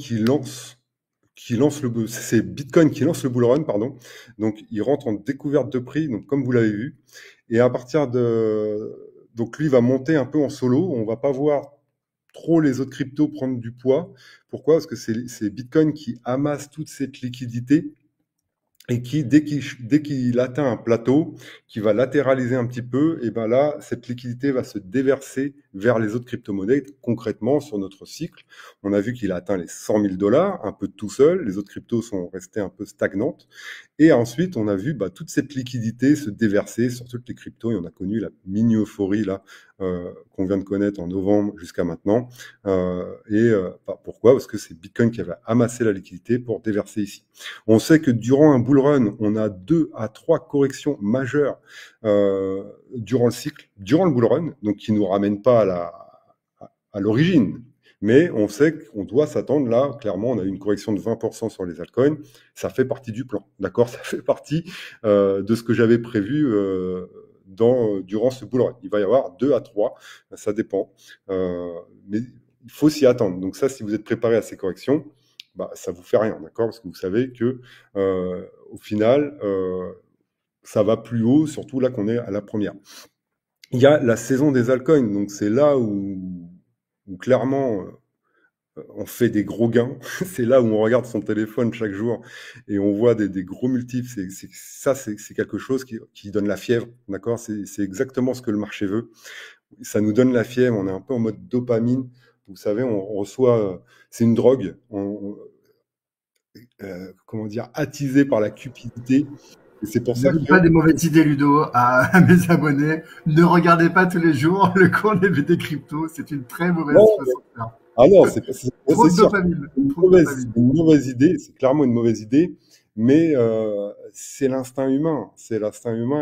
c'est Bitcoin qui lance le bull run, pardon. Donc il rentre en découverte de prix, donc comme vous l'avez vu, et à partir donc lui va monter un peu en solo, on va pas voir trop les autres cryptos prendre du poids. Pourquoi? Parce que c'est Bitcoin qui amasse toute cette liquidité et qui, dès qu'il atteint un plateau, qui va latéraliser un petit peu, et ben là, cette liquidité va se déverser vers les autres crypto-monnaies. Concrètement, sur notre cycle, on a vu qu'il a atteint les 100 000 $, un peu tout seul. Les autres cryptos sont restées un peu stagnantes. Et ensuite, on a vu toute cette liquidité se déverser sur toutes les cryptos. Et on a connu la mini-euphorie là qu'on vient de connaître en novembre jusqu'à maintenant. Pourquoi? Parce que c'est Bitcoin qui avait amassé la liquidité pour déverser ici. On sait que durant un bull run, on a 2 à 3 corrections majeures durant le cycle, durant le bull run, donc qui ne nous ramènent pas à l'origine. Mais on sait qu'on doit s'attendre là, clairement, on a eu une correction de 20% sur les altcoins, ça fait partie du plan, d'accord? Ça fait partie de ce que j'avais prévu durant ce bull run. Il va y avoir 2 à 3, ça dépend, mais il faut s'y attendre. Donc ça, si vous êtes préparé à ces corrections, ça vous fait rien, d'accord? Parce que vous savez que au final, ça va plus haut, surtout là qu'on est à la première. Il y a la saison des altcoins, donc c'est là où clairement on fait des gros gains. C'est là où on regarde son téléphone chaque jour et on voit des gros multiples. C'est quelque chose qui donne la fièvre, d'accord? C'est exactement ce que le marché veut. Ça nous donne la fièvre, on est un peu en mode dopamine. Vous savez, on reçoit, c'est une drogue, comment dire, attisé par la cupidité. Et c'est pour Ne ça donne que pas des mauvaises idées, Ludo, à mes abonnés. Ne regardez pas tous les jours le cours des cryptos. C'est une très mauvaise non, façon de faire. ah non, Trop c'est de sûr, dopamine. Trop de c'est dopamine. une mauvaise idée, c'est clairement une mauvaise idée, mais c'est l'instinct humain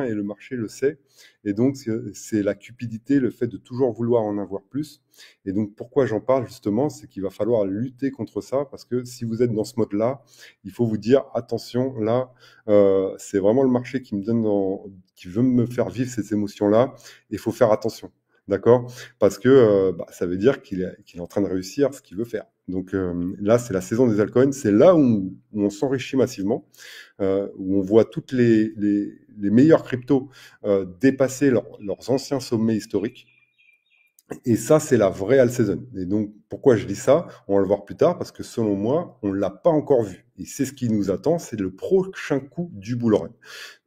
et le marché le sait. Et donc, c'est la cupidité, le fait de toujours vouloir en avoir plus. Et donc, pourquoi j'en parle justement, c'est qu'il va falloir lutter contre ça, parce que si vous êtes dans ce mode-là, il faut vous dire, attention, là, c'est vraiment le marché qui me donne, qui veut me faire vivre ces émotions-là, et il faut faire attention. D'accord? Parce que ça veut dire qu'il est en train de réussir ce qu'il veut faire. Donc là, c'est la saison des altcoins. C'est là où on s'enrichit massivement, où on voit toutes les meilleurs cryptos dépasser leurs anciens sommets historiques. Et ça, c'est la vraie all season. Et donc, pourquoi je dis ça? On va le voir plus tard, parce que selon moi, on ne l'a pas encore vu. Et c'est ce qui nous attend, c'est le prochain coup du bull run.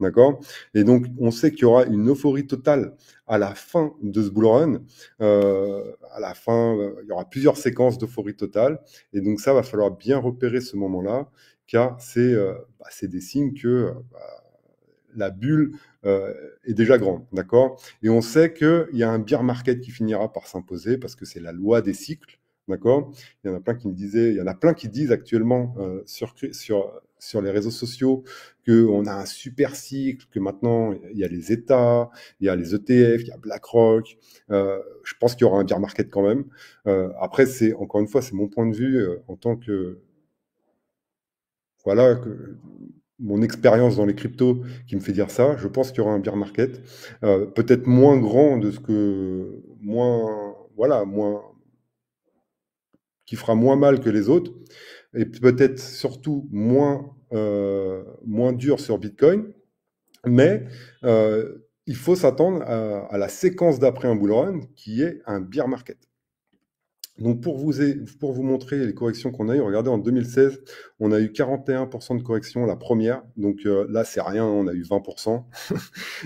D'accord? Et donc, on sait qu'il y aura une euphorie totale à la fin de ce bull run. À la fin, il y aura plusieurs séquences d'euphorie totale. Et donc, ça, va falloir bien repérer ce moment-là, car c'est des signes que la bulle est déjà grande, d'accord? Et on sait qu'il y a un bear market qui finira par s'imposer parce que c'est la loi des cycles, d'accord? Il y en a plein qui me disaient, il y en a plein qui disent actuellement sur les réseaux sociaux qu'on a un super cycle, que maintenant il y a les États, il y a les ETF, il y a BlackRock. Je pense qu'il y aura un bear market quand même. Après, encore une fois, c'est mon point de vue en tant que voilà, mon expérience dans les cryptos qui me fait dire ça. Je pense qu'il y aura un bear market, peut-être moins grand de ce que, moins, qui fera moins mal que les autres, et peut-être surtout moins dur sur Bitcoin. Mais il faut s'attendre à la séquence d'après un bull run qui est un bear market. Donc pour vous montrer les corrections qu'on a eues, regardez en 2016, on a eu 41% de correction la première. Donc là, c'est rien, on a eu 20%.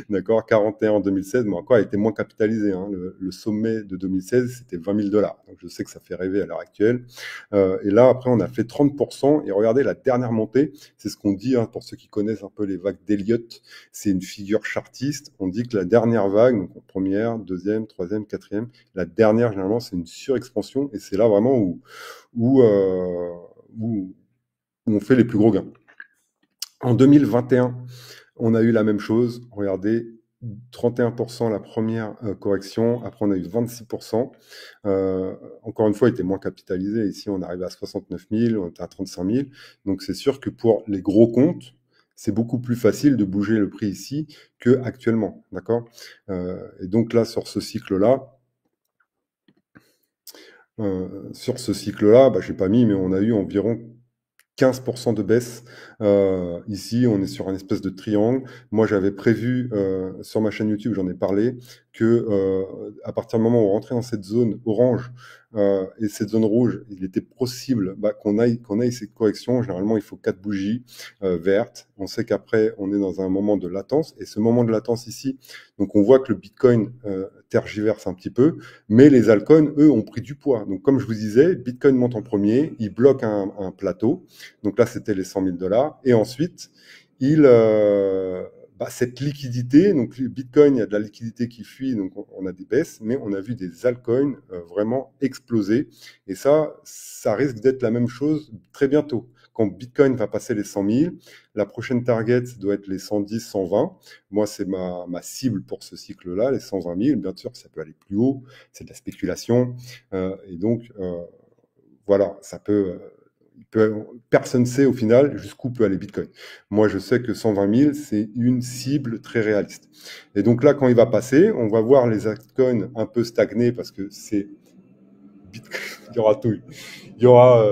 D'accord, 41 en 2016, mais encore, elle était moins capitalisée. Hein. Le sommet de 2016, c'était 20 000 $. Donc je sais que ça fait rêver à l'heure actuelle. Et là, après, on a fait 30%. Et regardez, la dernière montée, c'est ce qu'on dit, hein, pour ceux qui connaissent un peu les vagues d'Elliott, c'est une figure chartiste. On dit que la dernière vague, donc première, deuxième, troisième, quatrième, la dernière, généralement, c'est une surexpansion. Et c'est là vraiment où on fait les plus gros gains. En 2021, on a eu la même chose. Regardez, 31% la première correction. Après, on a eu 26%. Encore une fois, il était moins capitalisé. Ici, on arrive à 69 000, on était à 35 000. Donc, c'est sûr que pour les gros comptes, c'est beaucoup plus facile de bouger le prix ici qu'actuellement. D'accord? Et donc là, sur ce cycle-là, je n'ai pas mis, mais on a eu environ 15% de baisse. Ici, on est sur un espèce de triangle. Moi, j'avais prévu sur ma chaîne YouTube, j'en ai parlé, que à partir du moment où on rentrait dans cette zone orange et cette zone rouge, il était possible qu'on aille cette correction. Généralement, il faut 4 bougies vertes. On sait qu'après, on est dans un moment de latence. Et ce moment de latence ici, donc on voit que le Bitcoin tergiverse un petit peu, mais les altcoins, eux, ont pris du poids. Donc, comme je vous disais, Bitcoin monte en premier, il bloque un plateau. Donc là, c'était les 100 000 $. Et ensuite, cette liquidité, donc le Bitcoin, il y a de la liquidité qui fuit, donc on a des baisses, mais on a vu des altcoins vraiment exploser. Et ça risque d'être la même chose très bientôt. Quand Bitcoin va passer les 100 000, la prochaine target doit être les 110, 120. Moi, c'est ma cible pour ce cycle-là, les 120 000. Bien sûr, ça peut aller plus haut, c'est de la spéculation. Et donc, voilà, personne ne sait au final jusqu'où peut aller Bitcoin. Moi, je sais que 120 000, c'est une cible très réaliste. Et donc là, quand il va passer, on va voir les altcoins un peu stagner parce que c'est Bitcoin, il y aura tout. Il y aura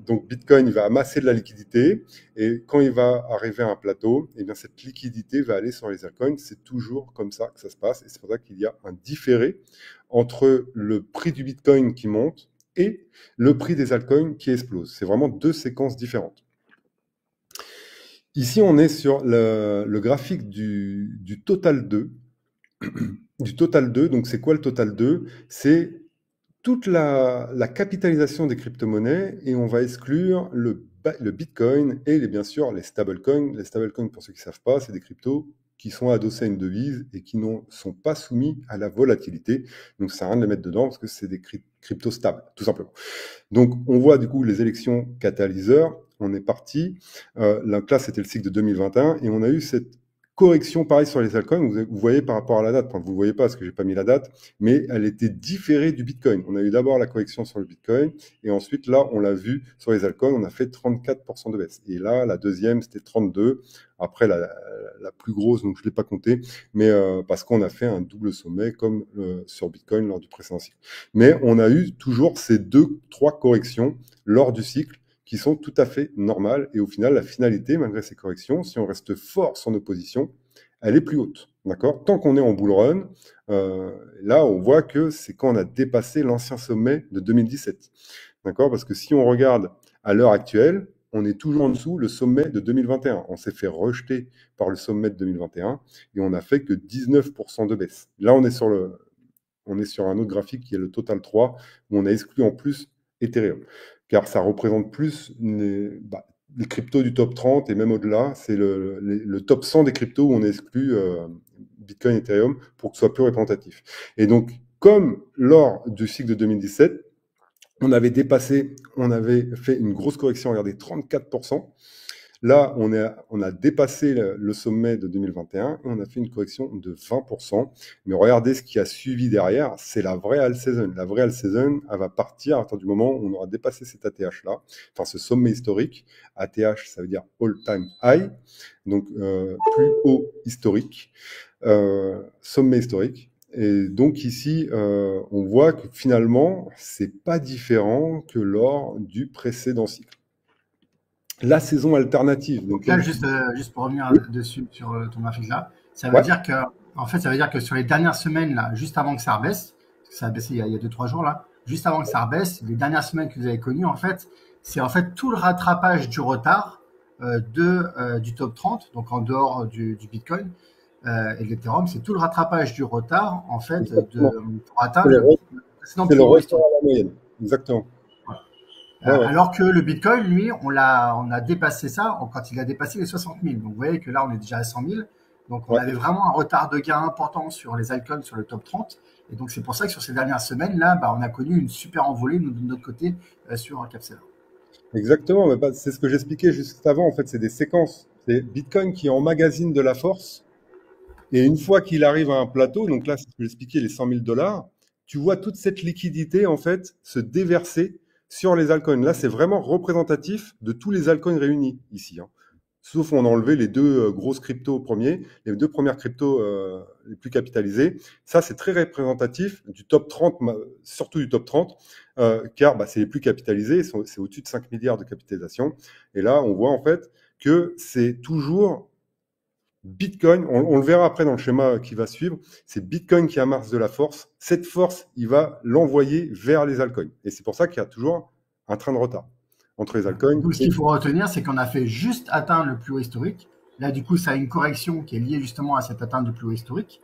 donc Bitcoin, il va amasser de la liquidité et quand il va arriver à un plateau, eh bien cette liquidité va aller sur les altcoins. C'est toujours comme ça que ça se passe et c'est pour ça qu'il y a un différé entre le prix du Bitcoin qui monte et le prix des altcoins qui explose. C'est vraiment deux séquences différentes. Ici, on est sur le graphique du total 2. Du total 2, donc c'est quoi le total 2? C'est toute la capitalisation des crypto-monnaies et on va exclure le Bitcoin et bien sûr les stablecoins. Les stablecoins, pour ceux qui ne savent pas, c'est des cryptos qui sont adossés à une devise et qui ne sont pas soumis à la volatilité. Donc ça sert à rien de les mettre dedans parce que c'est des cryptos stables, tout simplement. Donc on voit du coup les élections catalyseurs. On est parti. Là, c'était le cycle de 2021 et on a eu cette correction, pareil sur les altcoins, vous voyez par rapport à la date, enfin, vous ne voyez pas parce que je n'ai pas mis la date, mais elle était différée du Bitcoin. On a eu d'abord la correction sur le Bitcoin, et ensuite, là, on l'a vu sur les altcoins, on a fait 34% de baisse. Et là, la deuxième, c'était 32%. Après, la plus grosse, donc je ne l'ai pas compté, mais parce qu'on a fait un double sommet comme sur Bitcoin lors du précédent cycle. Mais on a eu toujours ces 2-3 corrections lors du cycle, qui sont tout à fait normales. Et au final, la finalité, malgré ces corrections, si on reste fort sur nos positions, elle est plus haute. D'accord? Tant qu'on est en bull run, là, on voit que c'est quand on a dépassé l'ancien sommet de 2017. D'accord? Parce que si on regarde à l'heure actuelle, on est toujours en dessous le sommet de 2021. On s'est fait rejeter par le sommet de 2021 et on n'a fait que 19% de baisse. Là, on est sur un autre graphique qui est le Total 3, où on a exclu en plus Ethereum, car ça représente plus les cryptos du top 30 et même au-delà, c'est le top 100 des cryptos où on exclut Bitcoin et Ethereum pour que ce soit plus représentatif. Et donc, comme lors du cycle de 2017, on avait fait une grosse correction, regardez, 34%. Là, on a dépassé le sommet de 2021 et on a fait une correction de 20%. Mais regardez ce qui a suivi derrière, c'est la vraie all season. La vraie all season, elle va partir à partir du moment où on aura dépassé cet ATH-là, enfin ce sommet historique. ATH, ça veut dire all-time high, donc plus haut historique, sommet historique. Et donc ici, on voit que finalement, c'est pas différent que lors du précédent cycle. La saison alternative. Donc là, juste pour revenir dessus sur ton graphique là, ça veut Ouais. dire que, en fait, ça veut dire que sur les dernières semaines là, juste avant que ça rebaisse, parce que ça a baissé il y a 2-3 jours là, juste avant que ça rebaisse, les dernières semaines que vous avez connues, en fait, c'est en fait tout le rattrapage du retard du top 30, donc en dehors du Bitcoin et de l'Ethereum, c'est tout le rattrapage du retard en fait pour atteindre le précédent plus haut historique. La moyenne. Exactement. Ouais. Alors que le Bitcoin, lui, on a dépassé ça quand il a dépassé les 60 000. Donc, vous voyez que là, on est déjà à 100 000. Donc, on avait vraiment un retard de gain important sur les altcoins, sur le top 30. Et donc, c'est pour ça que sur ces dernières semaines, là, on a connu une super envolée, nous, de notre côté, sur un Capsela. Exactement, mais c'est ce que j'expliquais juste avant. En fait, c'est des séquences. C'est Bitcoin qui emmagasine de la force. Et une fois qu'il arrive à un plateau, donc là, c'est ce que j'expliquais, les 100 000 $, tu vois toute cette liquidité, en fait, se déverser sur les altcoins. Là, c'est vraiment représentatif de tous les altcoins réunis ici. Sauf on a enlevé les deux grosses cryptos premiers, les deux premières cryptos les plus capitalisées. Ça, c'est très représentatif du top 30, surtout du top 30, car c'est les plus capitalisés, c'est au-dessus de 5 milliards de capitalisation. Et là, on voit en fait que c'est toujours Bitcoin, on le verra après dans le schéma qui va suivre, c'est Bitcoin qui amasse de la force. Cette force, il va l'envoyer vers les altcoins. Et c'est pour ça qu'il y a toujours un train de retard entre les altcoins. Donc, ce qu'il faut retenir, c'est qu'on a fait juste atteindre le plus haut historique. Là, du coup, ça a une correction qui est liée justement à cette atteinte du plus haut historique.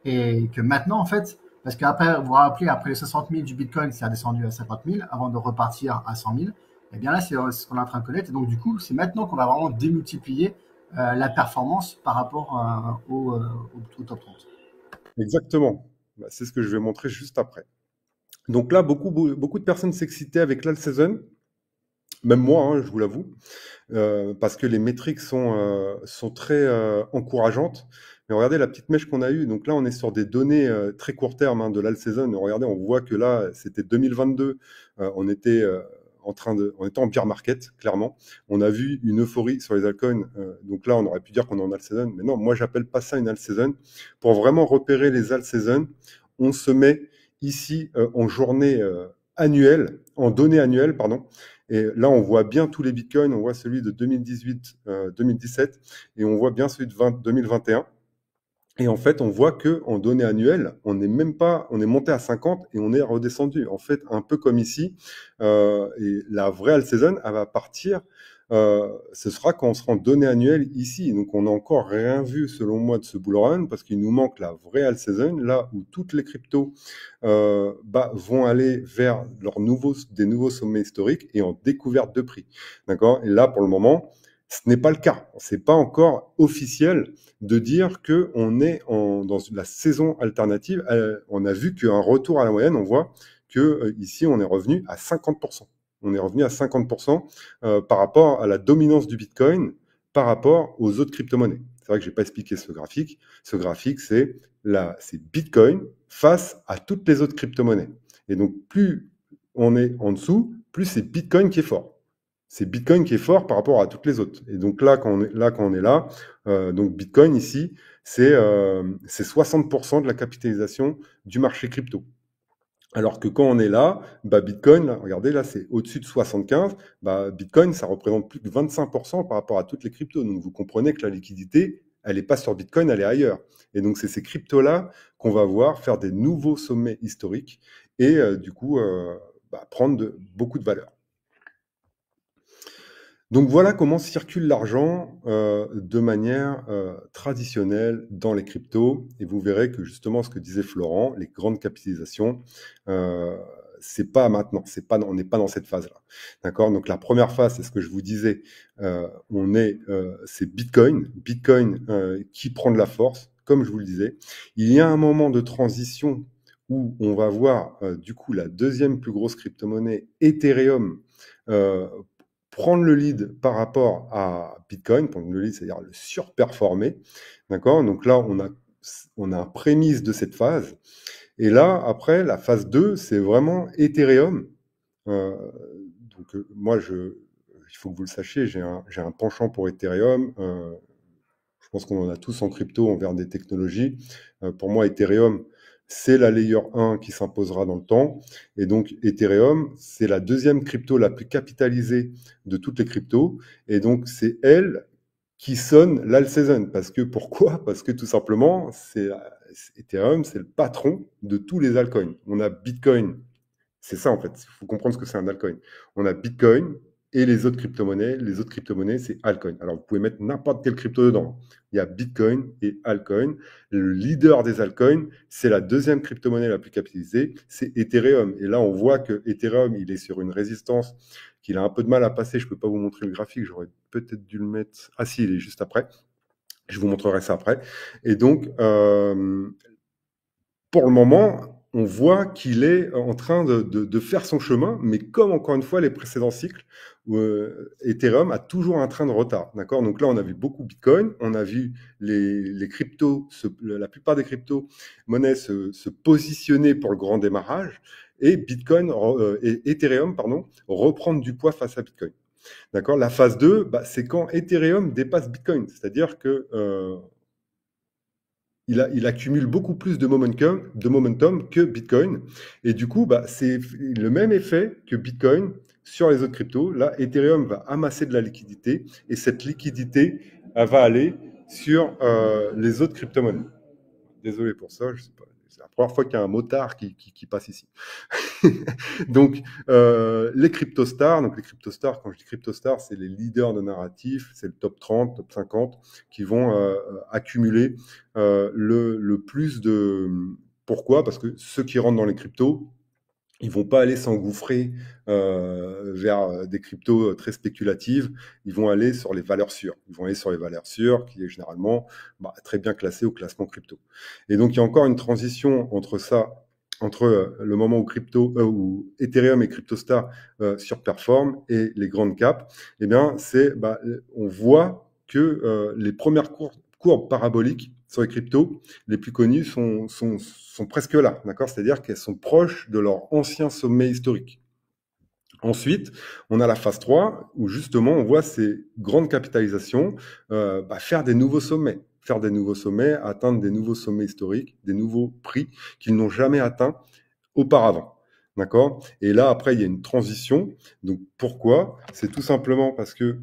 Et que maintenant, en fait, parce qu'après, vous vous rappelez, après les 60 000 du Bitcoin, c'est redescendu à 50 000 avant de repartir à 100 000. Et bien là, c'est ce qu'on est en train de connaître. Et donc, du coup, c'est maintenant qu'on va vraiment démultiplier la performance par rapport au top 30. Exactement. C'est ce que je vais montrer juste après. Donc là, beaucoup de personnes s'excitaient avec l'all season, même moi, je vous l'avoue, parce que les métriques sont très encourageantes. Mais regardez la petite mèche qu'on a eue. Donc là, on est sur des données très court terme de l'all season. Regardez, on voit que là, c'était 2022. On était en bear market, clairement. On a vu une euphorie sur les altcoins. Donc là, on aurait pu dire qu'on est en all season. Mais non, moi, j'appelle pas ça une all season. Pour vraiment repérer les all season, on se met ici en journée annuelle, en données annuelles, pardon. Et là, on voit bien tous les bitcoins. On voit celui de 2018, 2017, et on voit bien celui de 2021. Et en fait, on voit que en données annuelles, on n'est même pas, on est monté à 50 et on est redescendu. En fait, un peu comme ici. Et la vraie all season, elle va partir. Ce sera quand on sera en données annuelles ici. Donc, on n'a encore rien vu, selon moi, de ce bull run parce qu'il nous manque la vraie all season, là où toutes les cryptos vont aller vers des nouveaux sommets historiques et en découverte de prix. D'accord? Et là, pour le moment, ce n'est pas le cas. C'est pas encore officiel de dire qu'on est dans la saison alternative. On a vu qu'un retour à la moyenne, on voit que ici, on est revenu à 50%. On est revenu à 50% par rapport à la dominance du Bitcoin par rapport aux autres crypto-monnaies. C'est vrai que je n'ai pas expliqué ce graphique. Ce graphique, c'est Bitcoin face à toutes les autres crypto-monnaies. Et donc, plus on est en dessous, plus c'est Bitcoin qui est fort. C'est Bitcoin qui est fort par rapport à toutes les autres. Et donc là, quand on est là, donc Bitcoin ici, c'est 60% de la capitalisation du marché crypto. Alors que quand on est là, Bitcoin, là, regardez, là, c'est au-dessus de 75. Bitcoin, ça représente plus de 25% par rapport à toutes les cryptos. Donc vous comprenez que la liquidité, elle n'est pas sur Bitcoin, elle est ailleurs. Et donc c'est ces cryptos-là qu'on va voir faire des nouveaux sommets historiques et du coup prendre beaucoup de valeur. Donc voilà comment circule l'argent de manière traditionnelle dans les cryptos. Et vous verrez que justement ce que disait Florent, les grandes capitalisations, c'est pas maintenant, on n'est pas dans cette phase-là. D'accord? Donc la première phase, c'est ce que je vous disais, c'est Bitcoin qui prend de la force, comme je vous le disais. Il y a un moment de transition où on va voir du coup la deuxième plus grosse crypto-monnaie, Ethereum, prendre le lead par rapport à Bitcoin, prendre le lead, c'est-à-dire le surperformer. D'accord? Donc là, on a un prémisse de cette phase. Et là, après, la phase 2, c'est vraiment Ethereum. Moi, il faut que vous le sachiez, j'ai un penchant pour Ethereum. Je pense qu'on en a tous en crypto envers des technologies. Pour moi, Ethereum, c'est la layer 1 qui s'imposera dans le temps. Et donc, Ethereum, c'est la deuxième crypto la plus capitalisée de toutes les cryptos. Et donc, c'est elle qui sonne l'all season. Pourquoi? Parce que tout simplement, Ethereum, c'est le patron de tous les altcoins. On a Bitcoin. C'est ça, en fait. Il faut comprendre ce que c'est un altcoin. On a Bitcoin et les autres crypto-monnaies. Les autres crypto-monnaies, c'est altcoin. Alors, vous pouvez mettre n'importe quelle crypto dedans. Il y a Bitcoin et altcoin. Le leader des altcoins, c'est la deuxième crypto-monnaie la plus capitalisée, c'est Ethereum. Et là, on voit que Ethereum, il est sur une résistance qu'il a un peu de mal à passer. Je ne peux pas vous montrer le graphique. J'aurais peut-être dû le mettre. Ah si, il est juste après. Je vous montrerai ça après. Et donc, pour le moment, on voit qu'il est en train de faire son chemin, mais comme encore une fois les précédents cycles, Ethereum a toujours un train de retard. D'accord? Donc là, on a vu beaucoup Bitcoin, on a vu les cryptos, la plupart des crypto-monnaies se positionner pour le grand démarrage, et Ethereum, reprendre du poids face à Bitcoin. D'accord? La phase 2, c'est quand Ethereum dépasse Bitcoin, c'est-à-dire que il accumule beaucoup plus de momentum que Bitcoin. Et du coup, c'est le même effet que Bitcoin sur les autres cryptos. Là, Ethereum va amasser de la liquidité et cette liquidité, elle va aller sur les autres crypto-monnaies. Désolé pour ça, je sais pas. C'est la première fois qu'il y a un motard qui passe ici. Donc, les cryptostars, quand je dis cryptostars, c'est les leaders de narratif, c'est le top 30, top 50, qui vont accumuler le plus de... Pourquoi? Parce que ceux qui rentrent dans les cryptos, ils vont pas aller s'engouffrer vers des cryptos très spéculatives. Ils vont aller sur les valeurs sûres. Ils vont aller sur les valeurs sûres, qui est généralement très bien classé au classement crypto. Et donc, il y a encore une transition entre ça, entre le moment où Ethereum et CryptoStar surperforment et les grandes caps. Eh bien, on voit que les premières courbes paraboliques sur les cryptos, les plus connues sont presque là, d'accord? C'est-à-dire qu'elles sont proches de leur ancien sommet historique. Ensuite, on a la phase 3, où justement, on voit ces grandes capitalisations faire des nouveaux sommets, atteindre des nouveaux sommets historiques, des nouveaux prix qu'ils n'ont jamais atteints auparavant. D'accord? Et là, après, il y a une transition. Donc, pourquoi? C'est tout simplement parce que...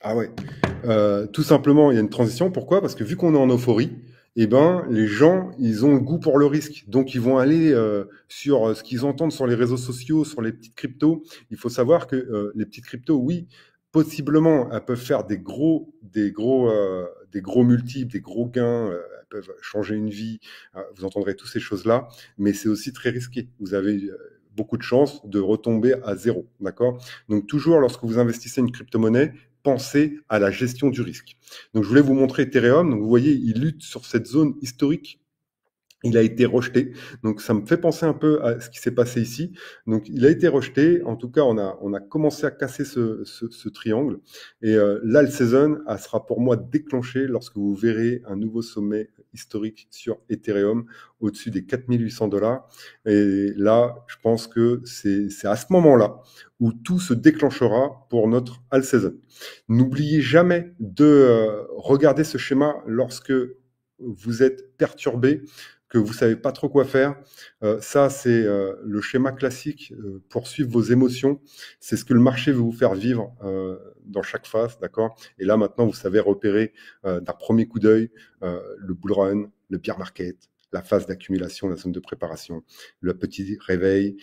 Ah ouais. Tout simplement, il y a une transition. Pourquoi? Parce que vu qu'on est en euphorie, eh ben, les gens, ils ont le goût pour le risque. Donc, ils vont aller sur ce qu'ils entendent sur les réseaux sociaux, sur les petites cryptos. Il faut savoir que les petites cryptos, oui, possiblement, elles peuvent faire des gros multiples, des gros gains. Elles peuvent changer une vie. Vous entendrez toutes ces choses-là, mais c'est aussi très risqué. Vous avez beaucoup de chances de retomber à zéro. D'accord? Donc, toujours lorsque vous investissez une crypto-monnaie, pensez à la gestion du risque. Donc, je voulais vous montrer Ethereum. Donc, vous voyez, il lutte sur cette zone historique. Il a été rejeté. Donc, ça me fait penser un peu à ce qui s'est passé ici. Donc, il a été rejeté. En tout cas, on a commencé à casser ce triangle. Et l'alt season elle sera pour moi déclenchée lorsque vous verrez un nouveau sommet historique sur Ethereum au-dessus des 4800 $. Et là, je pense que c'est à ce moment-là où tout se déclenchera pour notre alt season. N'oubliez jamais de regarder ce schéma lorsque vous êtes perturbé, que vous savez pas trop quoi faire. Ça, c'est le schéma classique pour suivre vos émotions. C'est ce que le marché veut vous faire vivre dans chaque phase, d'accord? Et là, maintenant, vous savez repérer d'un premier coup d'œil le bull run, le bear market, la phase d'accumulation, la zone de préparation, le petit réveil,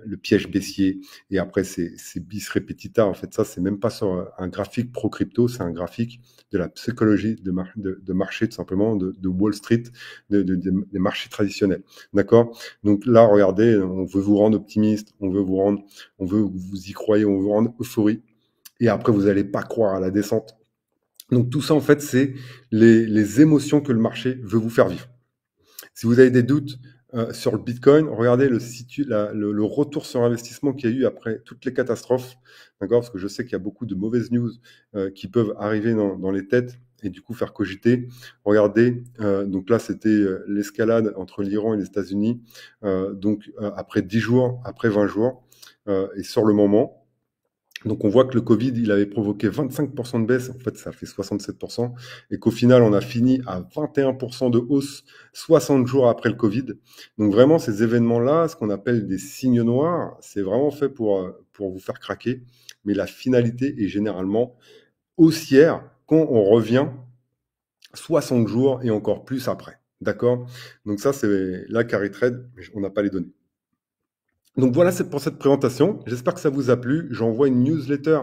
le piège baissier, et après, c'est bis repetita. En fait, ça, c'est même pas sur un graphique pro-crypto, c'est un graphique de la psychologie de marché, tout simplement, de Wall Street, des marchés traditionnels. D'accord? Donc là, regardez, on veut vous rendre optimiste, on veut que vous y croyez, on veut vous rendre euphorie, et après, vous n'allez pas croire à la descente. Donc tout ça, en fait, c'est les émotions que le marché veut vous faire vivre. Si vous avez des doutes sur le Bitcoin, regardez le retour sur investissement qu'il y a eu après toutes les catastrophes, d'accord? Parce que je sais qu'il y a beaucoup de mauvaises news qui peuvent arriver dans les têtes et du coup faire cogiter. Regardez, donc là c'était l'escalade entre l'Iran et les États-Unis, après 10 jours, après 20 jours, et sur le moment. Donc on voit que le Covid, il avait provoqué 25% de baisse, en fait ça fait 67%, et qu'au final on a fini à 21% de hausse 60 jours après le Covid. Donc vraiment ces événements-là, ce qu'on appelle des signes noirs, c'est vraiment fait pour vous faire craquer, mais la finalité est généralement haussière quand on revient 60 jours et encore plus après. D'accord? Donc ça c'est la carry trade, mais on n'a pas les données. Donc voilà, c'est pour cette présentation. J'espère que ça vous a plu. J'envoie une newsletter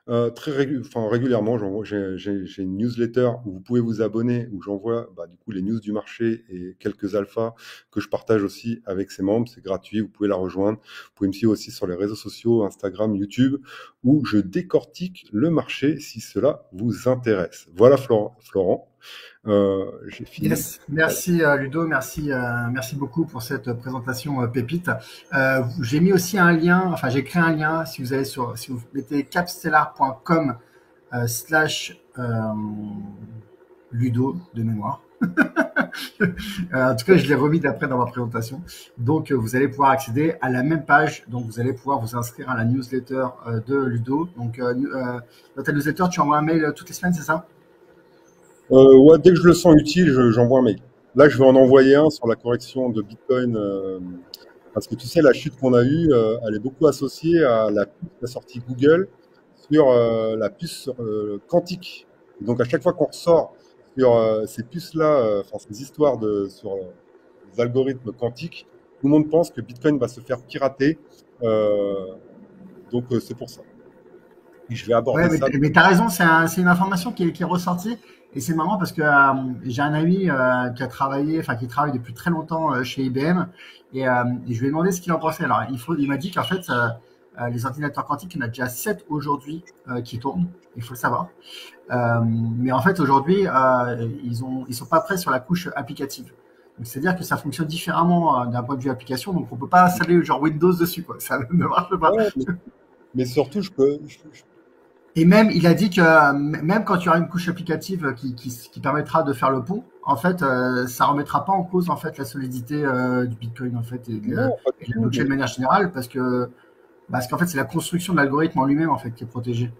régulièrement. J'ai une newsletter où vous pouvez vous abonner, où j'envoie du coup les news du marché et quelques alphas que je partage aussi avec ses membres. C'est gratuit, vous pouvez la rejoindre. Vous pouvez me suivre aussi sur les réseaux sociaux, Instagram, YouTube, où je décortique le marché si cela vous intéresse. Voilà Florent. J'ai fini. Yes, merci Ludo, merci beaucoup pour cette présentation pépite. J'ai mis aussi un lien, enfin j'ai créé un lien si vous mettez capstellar.com /Ludo de mémoire. En tout cas, je l'ai remis d'après dans ma présentation. Donc, vous allez pouvoir accéder à la même page. Donc, vous allez pouvoir vous inscrire à la newsletter de Ludo. Donc, dans ta newsletter, tu envoies un mail toutes les semaines, c'est ça? Ouais, dès que je le sens utile, j'envoie un mail. Là, je vais en envoyer un sur la correction de Bitcoin, parce que tu sais, la chute qu'on a eue, elle est beaucoup associée à la puce qu'a sortie Google sur la puce quantique. Et donc, à chaque fois qu'on ressort sur ces puces-là, ces histoires sur les algorithmes quantiques, tout le monde pense que Bitcoin va se faire pirater. C'est pour ça. Et je vais Ouais, aborder ça. mais t'as raison, c'est une information qui est ressortie. Et c'est marrant parce que j'ai un ami qui travaille depuis très longtemps chez IBM, et je lui ai demandé ce qu'il en pensait. Alors, il m'a dit qu'en fait, les ordinateurs quantiques, il y en a déjà 7 aujourd'hui qui tournent, il faut le savoir. Mais en fait, aujourd'hui, ils sont pas prêts sur la couche applicative. Donc, c'est-à-dire que ça fonctionne différemment d'un point de vue application, donc on peut pas installer genre Windows dessus, quoi. Ça ne marche pas. Ouais, mais surtout, Et même, il a dit que même quand il y aura une couche applicative qui permettra de faire le pont, en fait, ça remettra pas en cause en fait la solidité du Bitcoin en fait non, pas du et de la tout. blockchain de manière générale parce qu'en fait c'est la construction de l'algorithme en lui-même en fait qui est protégée.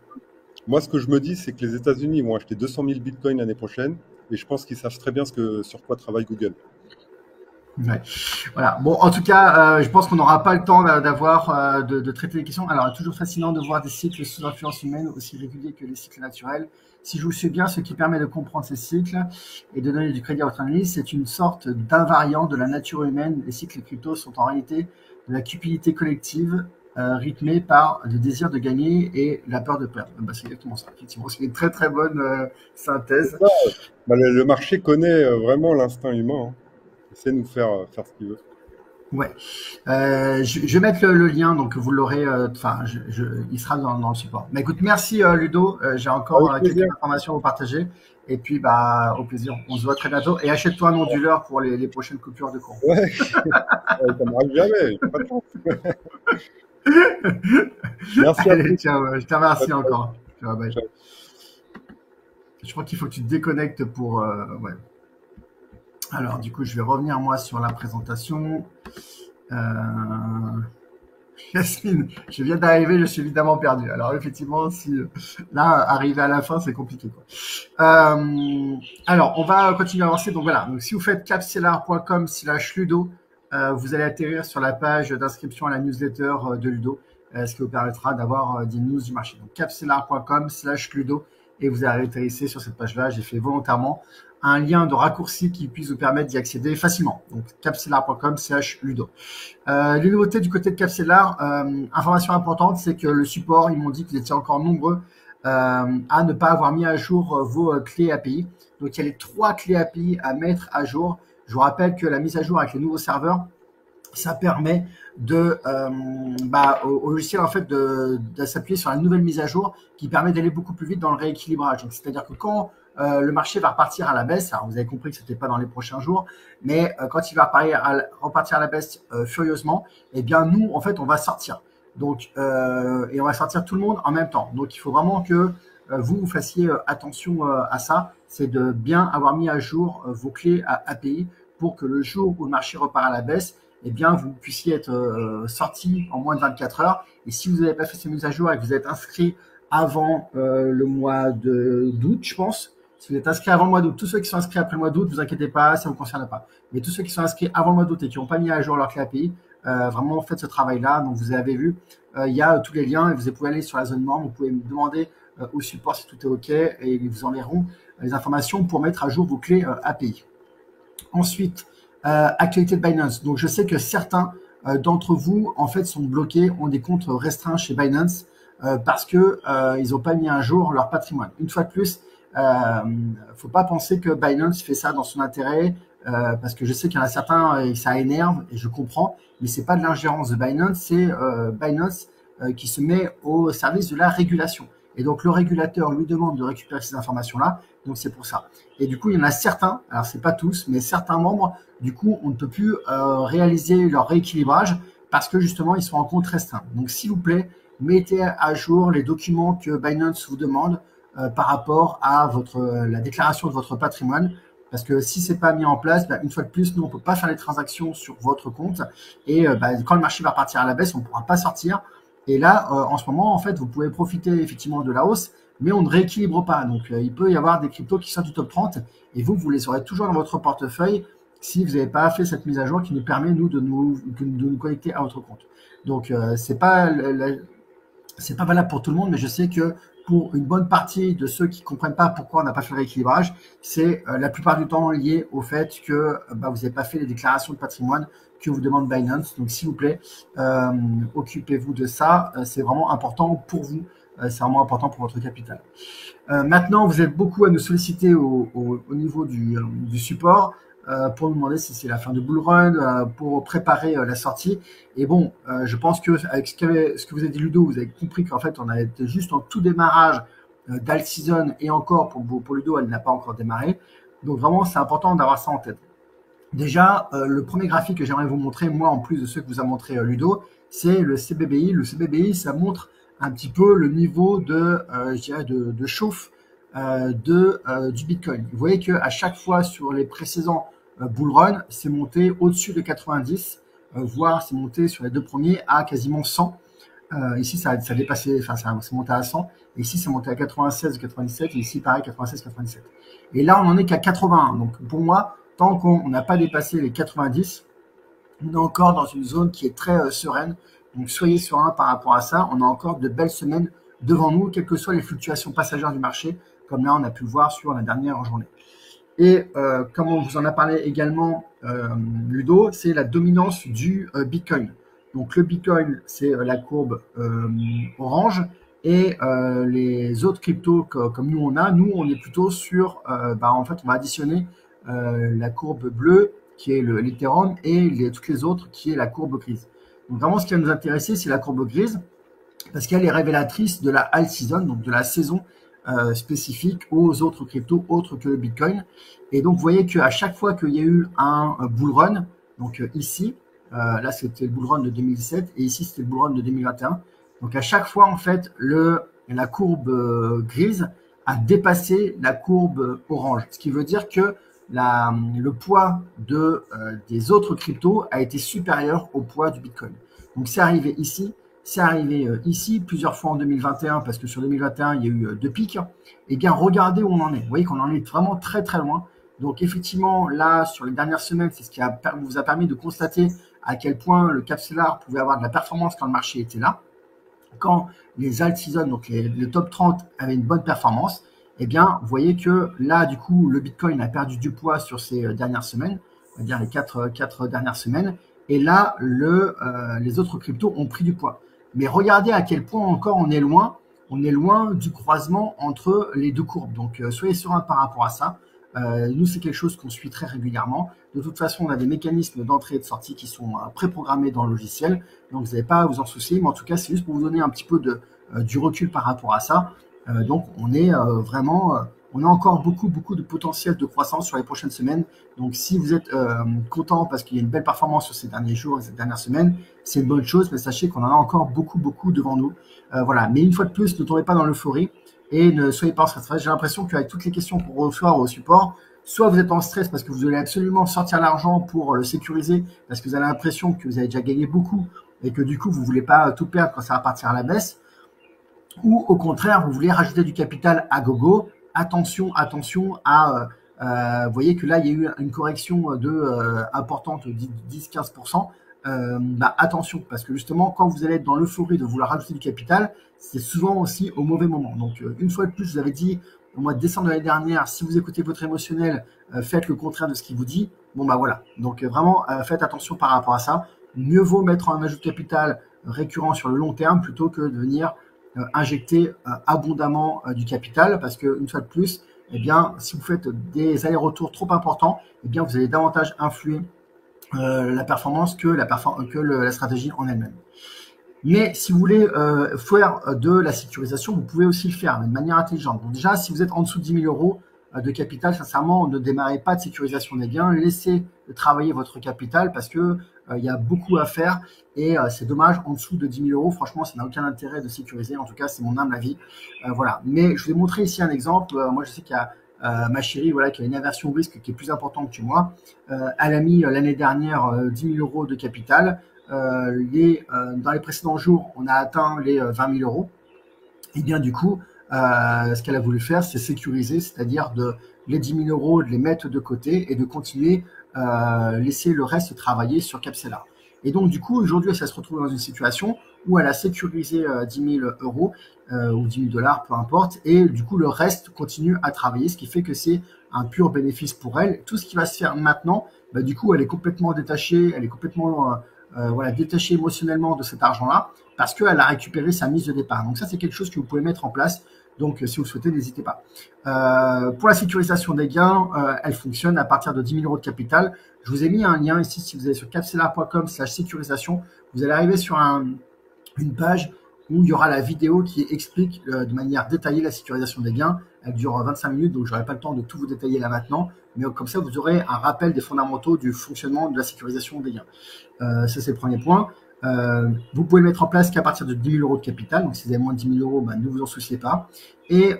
Moi, ce que je me dis, c'est que les États-Unis vont acheter 200 000 bitcoins l'année prochaine, et je pense qu'ils savent très bien sur quoi travaille Google. Ouais. Voilà. Bon, en tout cas, je pense qu'on n'aura pas le temps de traiter les questions. Alors, toujours fascinant de voir des cycles sous influence humaine aussi réguliers que les cycles naturels. Si je vous suis bien, ce qui permet de comprendre ces cycles et de donner du crédit à votre analyse, c'est une sorte d'invariant de la nature humaine. Les cycles crypto sont en réalité de la cupidité collective, rythmée par le désir de gagner et la peur de perdre. Bah, c'est exactement ça. Effectivement, c'est une très très bonne C'est synthèse. ça. Bah, le marché connaît vraiment l'instinct humain, hein. Il sait nous faire faire ce qu'il veut. Ouais. Je vais mettre le lien, donc vous l'aurez. Enfin, il sera dans le support. Mais écoute, merci Ludo. J'ai encore Avec quelques plaisir. informations à vous partager. Et puis, bah, au plaisir. On se voit très bientôt. Et achète-toi un onduleur pour les prochaines coupures de courant. Ouais, ça m'arrive jamais. J'ai pas de chance. Merci à Allez, tous. tiens, je te remercie encore. Ciao, bye. Ciao. Je crois qu'il faut que tu te déconnectes pour. Ouais. Alors, du coup, je vais revenir moi sur la présentation. Euh, Yasmine, je viens d'arriver, je suis évidemment perdu. Alors effectivement, si là, arriver à la fin, c'est compliqué, quoi. Alors, on va continuer à avancer. Donc voilà, donc si vous faites capstellar.com/Ludo, vous allez atterrir sur la page d'inscription à la newsletter de Ludo, ce qui vous permettra d'avoir des news du marché. Donc capstellar.com/Ludo, et vous allez atterrir sur cette page-là. J'ai fait volontairement un lien de raccourci qui puisse vous permettre d'y accéder facilement. Donc capstellar.com/Ludo. Les nouveautés du côté de Capstellar, information importante, c'est que le support, ils m'ont dit que vous étiez encore nombreux à ne pas avoir mis à jour vos clés API. Donc, il y a les 3 clés API à mettre à jour. Je vous rappelle que la mise à jour avec les nouveaux serveurs, ça permet au logiciel en fait de s'appuyer sur la nouvelle mise à jour qui permet d'aller beaucoup plus vite dans le rééquilibrage. Donc, c'est-à-dire que quand le marché va repartir à la baisse, alors vous avez compris que c'était pas dans les prochains jours, mais quand il va repartir à la baisse furieusement, eh bien nous en fait on va sortir. Donc et on va sortir tout le monde en même temps. Donc il faut vraiment que vous fassiez attention à ça, c'est de bien avoir mis à jour vos clés API pour que le jour où le marché repart à la baisse, eh bien, vous puissiez être sorti en moins de 24 heures. Et si vous n'avez pas fait ces mises à jour et que vous êtes inscrit avant le mois d'août, je pense, si vous êtes inscrit avant le mois d'août, tous ceux qui sont inscrits après le mois d'août, vous inquiétez pas, ça ne vous concerne pas. Mais tous ceux qui sont inscrits avant le mois d'août et qui n'ont pas mis à jour leur clé API, vraiment faites ce travail-là. Donc vous avez vu, il y a tous les liens et vous pouvez aller sur la zone norme, vous pouvez me demander au support si tout est OK et ils vous enverront les informations pour mettre à jour vos clés API. Ensuite, actualité de Binance. Donc, je sais que certains d'entre vous, en fait, sont bloqués, ont des comptes restreints chez Binance parce que ils n'ont pas mis à jour leur patrimoine. Une fois de plus, faut pas penser que Binance fait ça dans son intérêt parce que je sais qu'il y en a certains et ça énerve et je comprends, mais c'est pas de l'ingérence de Binance, c'est Binance qui se met au service de la régulation. Et donc, le régulateur lui demande de récupérer ces informations-là. Donc, c'est pour ça. Et du coup, il y en a certains, alors c'est pas tous, mais certains membres, du coup, on ne peut plus réaliser leur rééquilibrage parce que justement, ils sont en compte restreint. Donc, s'il vous plaît, mettez à jour les documents que Binance vous demande par rapport à la déclaration de votre patrimoine. Parce que si c'est pas mis en place, une fois de plus, nous, on peut pas faire les transactions sur votre compte. Et quand le marché va repartir à la baisse, on pourra pas sortir. Et là, en ce moment, en fait, vous pouvez profiter effectivement de la hausse, mais on ne rééquilibre pas. Donc, il peut y avoir des cryptos qui sortent du top 30 et vous les aurez toujours dans votre portefeuille si vous n'avez pas fait cette mise à jour qui nous permet, nous, de nous connecter à votre compte. Donc, c'est pas valable pour tout le monde, mais je sais que pour une bonne partie de ceux qui comprennent pas pourquoi on n'a pas fait le rééquilibrage, c'est la plupart du temps lié au fait que vous n'avez pas fait les déclarations de patrimoine que vous demande Binance. Donc, s'il vous plaît, occupez-vous de ça. C'est vraiment important pour vous. C'est vraiment important pour votre capital. Maintenant, vous êtes beaucoup à nous solliciter au niveau du support pour nous demander si c'est la fin de bull run, pour préparer la sortie. Et bon, je pense que avec ce que vous a dit Ludo, vous avez compris qu'en fait, on a été juste en tout démarrage d'alt season et encore pour Ludo, elle n'a pas encore démarré. Donc vraiment, c'est important d'avoir ça en tête. Déjà, le premier graphique que j'aimerais vous montrer, moi, en plus de ceux que vous a montré Ludo, c'est le CBBI. Le CBBI, ça montre un petit peu le niveau je dirais, de chauffe du Bitcoin. Vous voyez qu'à chaque fois sur les précédents bull run, c'est monté au-dessus de 90, voire c'est monté sur les deux premiers à quasiment 100. Ici, ça a dépassé, enfin, c'est monté à 100. Et ici, c'est monté à 96 ou 97. Et ici, pareil, 96, 97. Et là, on en est qu'à 81. Donc, pour moi, tant qu'on n'a pas dépassé les 90, on est encore dans une zone qui est très sereine. Donc soyez serein par rapport à ça. On a encore de belles semaines devant nous, quelles que soient les fluctuations passagères du marché, comme là on a pu le voir sur la dernière journée. Et comme on vous en a parlé également, Ludo, c'est la dominance du Bitcoin. Donc le Bitcoin, c'est la courbe orange, et les autres cryptos comme nous on est plutôt sur, en fait, on va additionner la courbe bleue qui est l'Ethereum et toutes les autres qui est la courbe grise. Donc vraiment, ce qui va nous intéresser, c'est la courbe grise parce qu'elle est révélatrice de la high season, donc de la saison spécifique aux autres cryptos autres que le Bitcoin. Et donc, vous voyez qu'à chaque fois qu'il y a eu un bull run, donc ici, là c'était le bull run de 2017 et ici c'était le bull run de 2021. Donc à chaque fois, en fait, la courbe grise a dépassé la courbe orange, ce qui veut dire que le poids des autres cryptos a été supérieur au poids du Bitcoin. Donc c'est arrivé ici, c'est arrivé ici plusieurs fois en 2021 parce que sur 2021 il y a eu 2 pics. Et bien regardez où on en est. Vous voyez qu'on en est vraiment très très loin. Donc effectivement là sur les dernières semaines, c'est ce qui vous a permis de constater à quel point le Capstellar pouvait avoir de la performance quand le marché était là. Quand les alt season, donc le top 30 avaient une bonne performance, eh bien, vous voyez que là, du coup, le Bitcoin a perdu du poids sur ces dernières semaines, on va dire les 4 dernières semaines, et là, les autres cryptos ont pris du poids. Mais regardez à quel point encore on est loin du croisement entre les deux courbes. Donc, soyez serein par rapport à ça. Nous, c'est quelque chose qu'on suit très régulièrement. De toute façon, on a des mécanismes d'entrée et de sortie qui sont préprogrammés dans le logiciel. Donc, vous n'avez pas à vous en soucier. Mais en tout cas, c'est juste pour vous donner un petit peu du recul par rapport à ça. Donc, on est on a encore beaucoup de potentiel de croissance sur les prochaines semaines. Donc, si vous êtes content parce qu'il y a une belle performance sur ces derniers jours et ces dernières semaines, c'est une bonne chose. Mais sachez qu'on en a encore beaucoup devant nous. Voilà. Mais une fois de plus, ne tombez pas dans l'euphorie. Et ne soyez pas en stress. J'ai l'impression qu'avec toutes les questions qu'on reçoit au support, soit vous êtes en stress parce que vous allez absolument sortir l'argent pour le sécuriser, parce que vous avez l'impression que vous avez déjà gagné beaucoup et que du coup, vous ne voulez pas tout perdre quand ça va partir à la baisse, ou au contraire, vous voulez rajouter du capital à gogo. Attention à... vous voyez que là, il y a eu une correction importante de 10-15%. Attention, parce que justement, quand vous allez être dans l'euphorie de vouloir rajouter du capital, c'est souvent aussi au mauvais moment. Donc, une fois de plus, je vous avais dit au mois de décembre de l'année dernière, si vous écoutez votre émotionnel, faites le contraire de ce qu'il vous dit. Bon, voilà. Donc, vraiment, faites attention par rapport à ça. Mieux vaut mettre un ajout de capital récurrent sur le long terme plutôt que de venir injecter abondamment du capital, parce que une fois de plus, eh bien, si vous faites des allers-retours trop importants, eh bien, vous allez davantage influer la performance que la stratégie en elle-même. Mais si vous voulez faire de la sécurisation, vous pouvez aussi le faire, mais de manière intelligente. Donc déjà, si vous êtes en dessous de 10 000 euros de capital, sincèrement, ne démarrez pas de sécurisation des gains. Laissez travailler votre capital parce que il y a beaucoup à faire et c'est dommage, en dessous de 10 000 euros, franchement, ça n'a aucun intérêt de sécuriser. En tout cas, c'est mon humble avis. Voilà. Mais je vous ai montré ici un exemple. Moi, je sais qu'il y a ma chérie, voilà, qui a une aversion au risque qui est plus importante que moi. Elle a mis l'année dernière 10 000 euros de capital. Dans les précédents jours, on a atteint les 20 000 euros. Et bien, du coup, ce qu'elle a voulu faire, c'est sécuriser, c'est-à-dire les 10 000 euros, de les mettre de côté et de continuer laisser le reste travailler sur Capstellar. Et donc, du coup, aujourd'hui, elle se retrouve dans une situation où elle a sécurisé 10 000 euros ou 10 000 dollars, peu importe, et du coup, le reste continue à travailler, ce qui fait que c'est un pur bénéfice pour elle. Tout ce qui va se faire maintenant, du coup, elle est complètement détachée, elle est complètement détachée émotionnellement de cet argent-là, parce qu'elle a récupéré sa mise de départ. Donc ça, c'est quelque chose que vous pouvez mettre en place. Donc, si vous le souhaitez, n'hésitez pas. Pour la sécurisation des gains, elle fonctionne à partir de 10 000 euros de capital. Je vous ai mis un lien ici, si vous allez sur capstellar.com/sécurisation, vous allez arriver sur une page où il y aura la vidéo qui explique de manière détaillée la sécurisation des gains. Elle dure 25 minutes, donc je n'aurai pas le temps de tout vous détailler là maintenant. Mais comme ça, vous aurez un rappel des fondamentaux du fonctionnement de la sécurisation des gains. Ça, c'est le premier point. Vous pouvez le mettre en place qu'à partir de 10 000 euros de capital. Donc, si vous avez moins de 10 000 euros, ne vous en souciez pas. Et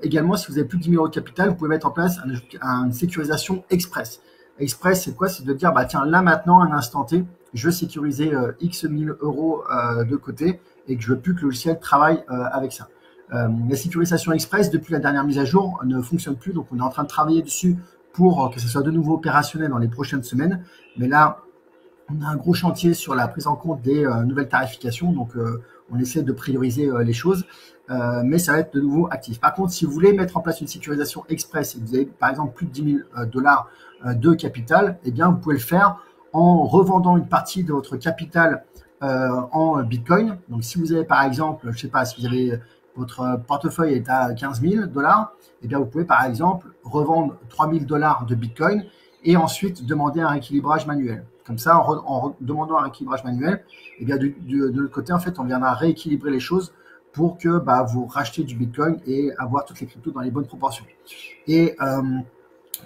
également, si vous avez plus de 10 000 euros de capital, vous pouvez mettre en place une sécurisation express. Express, c'est quoi? C'est de dire, tiens, là maintenant, à un instant T, je veux sécuriser X 1000 euros de côté et que je veux plus que le logiciel travaille avec ça. La sécurisation express, depuis la dernière mise à jour, ne fonctionne plus. Donc, on est en train de travailler dessus pour que ce soit de nouveau opérationnel dans les prochaines semaines. Mais là, on a un gros chantier sur la prise en compte des nouvelles tarifications, donc on essaie de prioriser les choses, mais ça va être de nouveau actif. Par contre, si vous voulez mettre en place une sécurisation express et que vous avez par exemple plus de 10 000 dollars de capital, eh bien vous pouvez le faire en revendant une partie de votre capital en Bitcoin. Donc si vous avez par exemple, je sais pas, si vous avez votre portefeuille est à 15 000 dollars, eh bien vous pouvez par exemple revendre 3 000 dollars de Bitcoin et ensuite demander un rééquilibrage manuel. Comme ça, en demandant un rééquilibrage manuel, eh bien, de l'autre côté, en fait, on viendra rééquilibrer les choses pour que vous rachetez du Bitcoin et avoir toutes les cryptos dans les bonnes proportions. Et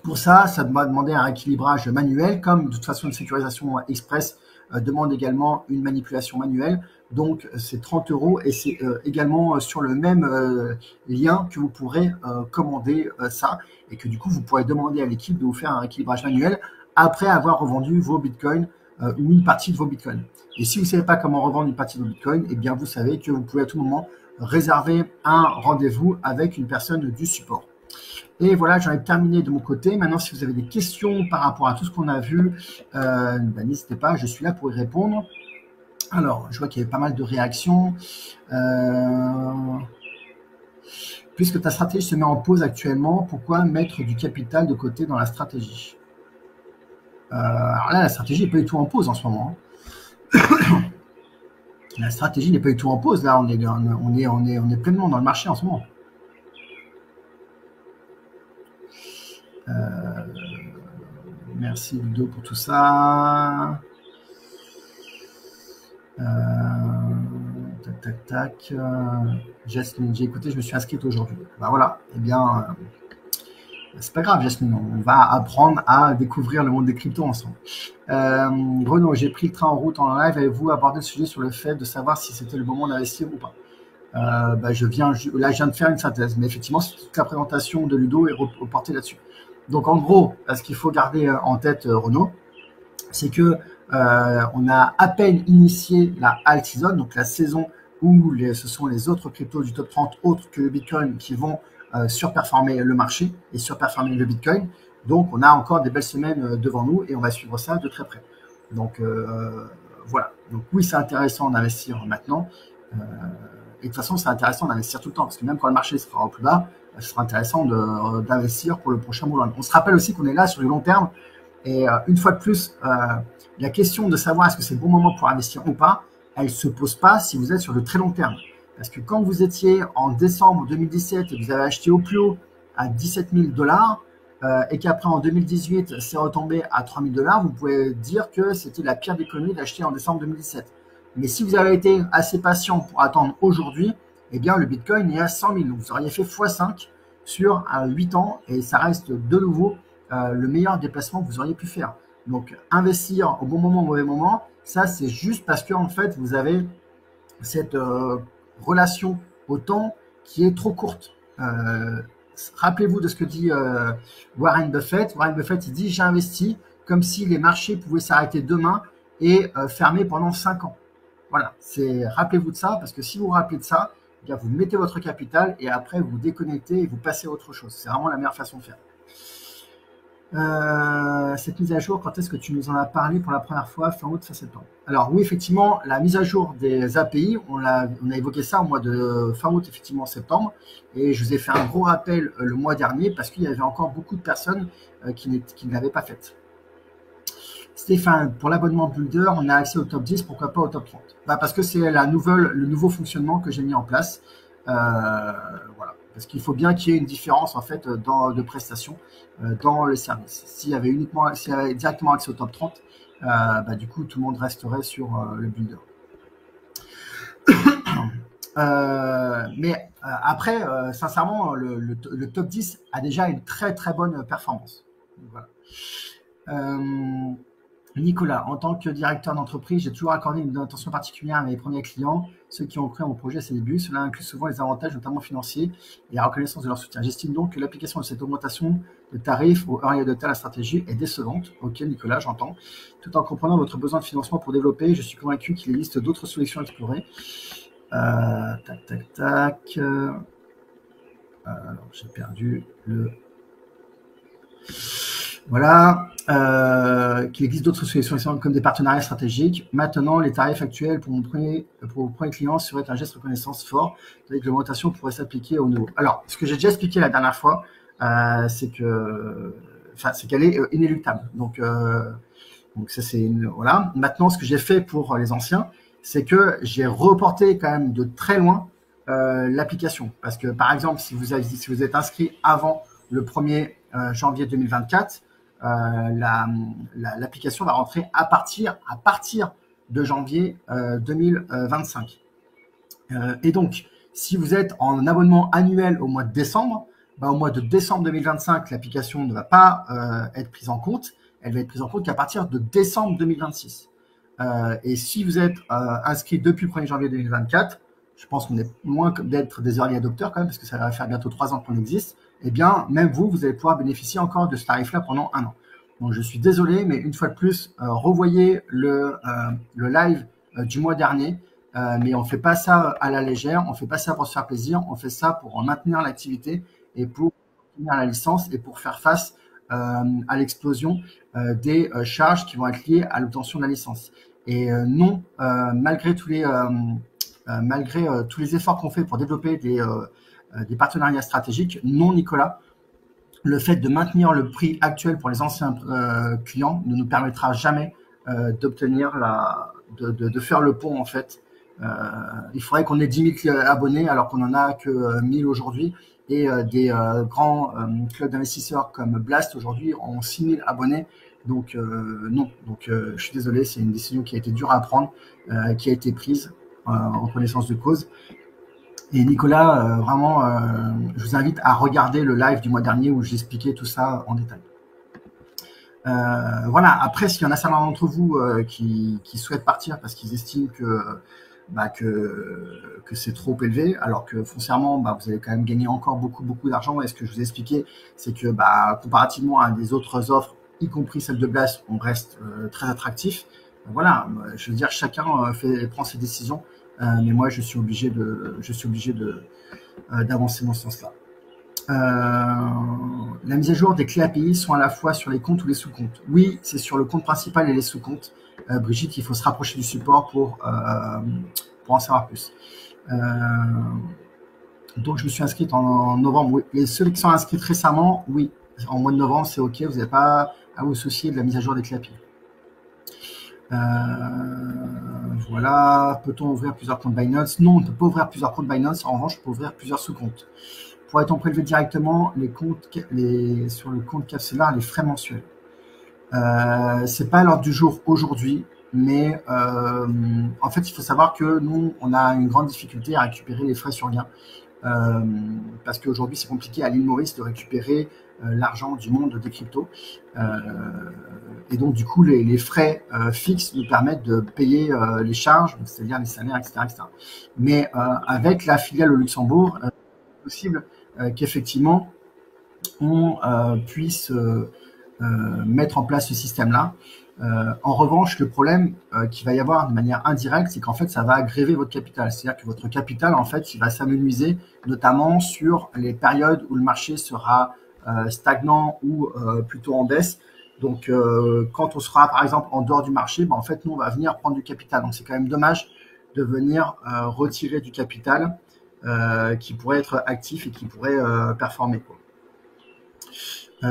pour ça, ça va demander un rééquilibrage manuel, comme de toute façon une sécurisation express demande également une manipulation manuelle. Donc, c'est 30 € et c'est également sur le même lien que vous pourrez commander ça et que du coup, vous pourrez demander à l'équipe de vous faire un rééquilibrage manuel après avoir revendu vos bitcoins ou une partie de vos bitcoins. Et si vous ne savez pas comment revendre une partie de vos bitcoins, eh bien vous savez que vous pouvez à tout moment réserver un rendez-vous avec une personne du support. Et voilà, j'en ai terminé de mon côté. Maintenant, si vous avez des questions par rapport à tout ce qu'on a vu, n'hésitez pas, je suis là pour y répondre. Alors, je vois qu'il y avait pas mal de réactions. Puisque ta stratégie se met en pause actuellement, pourquoi mettre du capital de côté dans la stratégie ? Alors là, la stratégie n'est pas du tout en pause en ce moment. La stratégie n'est pas du tout en pause. Là, on est pleinement dans le marché en ce moment. Merci Ludo pour tout ça. Tac. Jasmine, j'ai écouté, je me suis inscrite aujourd'hui. Voilà. Eh bien, c'est pas grave, Jasmine. On va apprendre à découvrir le monde des cryptos ensemble. Renaud, j'ai pris le train en route en live. Avez-vous abordé le sujet sur le fait de savoir si c'était le moment d'investir ou pas? Je viens de faire une synthèse, mais effectivement, toute la présentation de Ludo est reportée là-dessus. Donc, en gros, ce qu'il faut garder en tête, Renaud, c'est que on a à peine initié la alt season, donc la saison où ce sont les autres cryptos du top 30 autres que le Bitcoin qui vont surperformer le marché et surperformer le Bitcoin. Donc, on a encore des belles semaines devant nous et on va suivre ça de très près. Donc, voilà. Donc, oui, c'est intéressant d'investir maintenant. Et de toute façon, c'est intéressant d'investir tout le temps parce que même quand le marché sera au plus bas, ce sera intéressant d'investir pour le prochain mouvement. On se rappelle aussi qu'on est là sur le long terme. Et une fois de plus, la question de savoir est-ce que c'est le bon moment pour investir ou pas, elle ne se pose pas si vous êtes sur le très long terme. Parce que quand vous étiez en décembre 2017 et que vous avez acheté au plus haut à 17 000 dollars et qu'après en 2018 c'est retombé à 3 000 dollars, vous pouvez dire que c'était la pire des conneries d'acheter en décembre 2017. Mais si vous avez été assez patient pour attendre aujourd'hui, eh bien le Bitcoin est à 100 000. Donc vous auriez fait x5 sur 8 ans et ça reste de nouveau le meilleur déplacement que vous auriez pu faire. Donc investir au bon moment, au mauvais moment, ça c'est juste parce que en fait vous avez cette relation au temps qui est trop courte. Rappelez-vous de ce que dit Warren Buffett. Warren Buffett, il dit j'ai investi comme si les marchés pouvaient s'arrêter demain et fermer pendant 5 ans. Voilà, rappelez-vous de ça, parce que si vous vous rappelez de ça, eh bien, vous mettez votre capital et après vous déconnectez et vous passez à autre chose. C'est vraiment la meilleure façon de faire. Cette mise à jour, quand est-ce que tu nous en as parlé pour la première fois, fin août, fin septembre? Alors oui, effectivement, la mise à jour des API, on a évoqué ça au mois de fin août, effectivement, septembre, et je vous ai fait un gros rappel le mois dernier parce qu'il y avait encore beaucoup de personnes qui ne l'avaient pas fait. Stéphane, pour l'abonnement Builder, on a accès au top 10, pourquoi pas au top 30? Parce que c'est le nouveau fonctionnement que j'ai mis en place. Voilà. Parce qu'il faut bien qu'il y ait une différence en fait de prestations dans les services. S'il y avait directement accès au top 30, du coup tout le monde resterait sur le Builder. Mais après, sincèrement, le top 10 a déjà une très très bonne performance. Donc, voilà. Nicolas, en tant que directeur d'entreprise, j'ai toujours accordé une attention particulière à mes premiers clients, ceux qui ont cru à mon projet à ses débuts. Cela inclut souvent les avantages, notamment financiers, et la reconnaissance de leur soutien. J'estime donc que l'application de cette augmentation de tarifs au early adopter la stratégie est décevante. Ok, Nicolas, j'entends. Tout en comprenant votre besoin de financement pour développer, je suis convaincu qu'il existe d'autres solutions à explorer. Tac. Alors, j'ai perdu le... Voilà, qu'il existe d'autres solutions comme des partenariats stratégiques. Maintenant, les tarifs actuels pour vos premiers clients seraient un geste de reconnaissance fort. Avec l'augmentation pourrait s'appliquer au nouveau. Alors, ce que j'ai déjà expliqué la dernière fois, c'est qu'elle est inéluctable. Donc ça c'est voilà. Maintenant, ce que j'ai fait pour les anciens, c'est que j'ai reporté quand même de très loin l'application. Parce que par exemple, si vous êtes inscrit avant le 1er janvier 2024, l'application va rentrer à partir de janvier 2025. Et donc, si vous êtes en abonnement annuel au mois de décembre, au mois de décembre 2025, l'application ne va pas être prise en compte. Elle va être prise en compte qu'à partir de décembre 2026. Et si vous êtes inscrit depuis le 1er janvier 2024, je pense qu'on est loin d'être des early adopters quand même, parce que ça va faire bientôt 3 ans qu'on existe, eh bien, même vous allez pouvoir bénéficier encore de ce tarif-là pendant 1 an. Donc, je suis désolé, mais une fois de plus, revoyez le live du mois dernier. Mais on ne fait pas ça à la légère, on ne fait pas ça pour se faire plaisir, on fait ça pour maintenir l'activité et pour maintenir la licence et pour faire face à l'explosion des charges qui vont être liées à l'obtention de la licence. Et non, malgré tous les efforts qu'on fait pour développer des partenariats stratégiques, non, Nicolas, le fait de maintenir le prix actuel pour les anciens clients ne nous permettra jamais d'obtenir de faire le pont en fait. Il faudrait qu'on ait 10 000 abonnés alors qu'on en a que 1000 aujourd'hui, et des grands clubs d'investisseurs comme Blast aujourd'hui ont 6000 abonnés. Donc non, donc je suis désolé, c'est une décision qui a été dure à prendre, qui a été prise en connaissance de cause. Et Nicolas, vraiment, je vous invite à regarder le live du mois dernier où j'expliquais tout ça en détail. Voilà, après, s'il y en a certains d'entre vous qui souhaitent partir parce qu'ils estiment que c'est trop élevé, alors que foncièrement, vous allez quand même gagner encore beaucoup d'argent. Et ce que je vous ai expliqué, c'est que comparativement à des autres offres, y compris celle de Blast, on reste très attractif. Voilà, je veux dire, chacun prend ses décisions, mais moi, je suis obligé d'avancer dans ce sens-là. La mise à jour des clés API sont à la fois sur les comptes ou les sous-comptes. Oui, c'est sur le compte principal et les sous-comptes. Brigitte, il faut se rapprocher du support pour en savoir plus. Donc, je me suis inscrite en novembre. Oui. Et ceux qui sont inscrits récemment, oui, en mois de novembre, c'est OK. Vous n'avez pas à vous soucier de la mise à jour des clés API. Voilà. Peut-on ouvrir plusieurs comptes Binance? Non, on ne peut pas ouvrir plusieurs comptes Binance. En revanche, on peut ouvrir plusieurs sous-comptes. Pourrait-on prélever directement sur le compte Capsular les frais mensuels? C'est pas à l'ordre du jour aujourd'hui, mais en fait, il faut savoir que nous, on a une grande difficulté à récupérer les frais sur gain, parce qu'aujourd'hui, c'est compliqué à l'île Maurice de récupérer l'argent du monde des cryptos. Et donc, du coup, les frais fixes nous permettent de payer les charges, c'est-à-dire les salaires, etc., etc. Mais avec la filiale au Luxembourg, c'est possible qu'effectivement, on puisse mettre en place ce système-là. En revanche, le problème qu'il va y avoir de manière indirecte, c'est qu'en fait, ça va aggraver votre capital. C'est-à-dire que votre capital, en fait, il va s'amenuiser, notamment sur les périodes où le marché sera stagnant ou plutôt en baisse. Donc, quand on sera, par exemple, en dehors du marché, en fait, nous, on va venir prendre du capital. Donc, c'est quand même dommage de venir retirer du capital qui pourrait être actif et qui pourrait performer, quoi.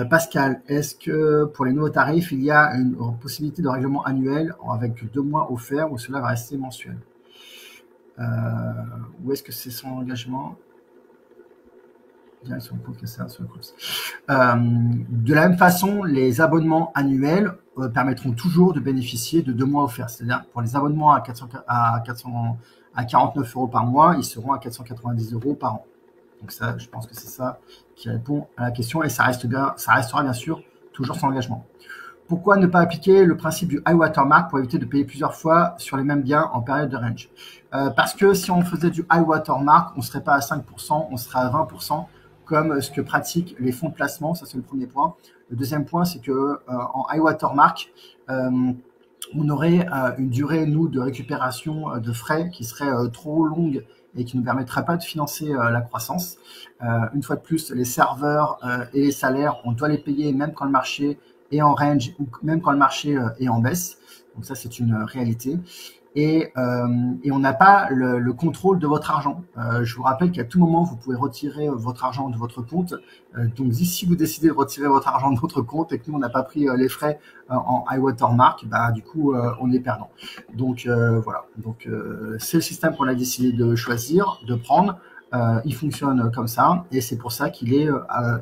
Pascal, est-ce que pour les nouveaux tarifs, il y a une possibilité de règlement annuel avec 2 mois offerts ou cela va rester mensuel? Ou est-ce que c'est son engagement? De la même façon, les abonnements annuels permettront toujours de bénéficier de 2 mois offerts. C'est-à-dire pour les abonnements à 49 € par mois, ils seront à 490 € par an. Donc ça, je pense que c'est ça qui répond à la question, et ça restera bien sûr toujours sans engagement. Pourquoi ne pas appliquer le principe du high watermark pour éviter de payer plusieurs fois sur les mêmes biens en période de range? Parce que si on faisait du high watermark, on ne serait pas à 5%, on serait à 20%, comme ce que pratiquent les fonds de placement. Ça, c'est le premier point. Le deuxième point, c'est que en high watermark, on aurait une durée, nous, de récupération de frais qui serait trop longue et qui ne nous permettra pas de financer la croissance. Une fois de plus, les serveurs et les salaires, on doit les payer même quand le marché est en range ou même quand le marché est en baisse. Donc ça, c'est une réalité. Et on n'a pas le contrôle de votre argent. Je vous rappelle qu'à tout moment, vous pouvez retirer votre argent de votre compte. Donc, si vous décidez de retirer votre argent de votre compte et que nous, on n'a pas pris les frais en high watermark, bah, du coup, on est perdant. Donc, voilà. Donc, c'est le système qu'on a décidé de choisir, de prendre. Il fonctionne comme ça et c'est pour ça qu'il est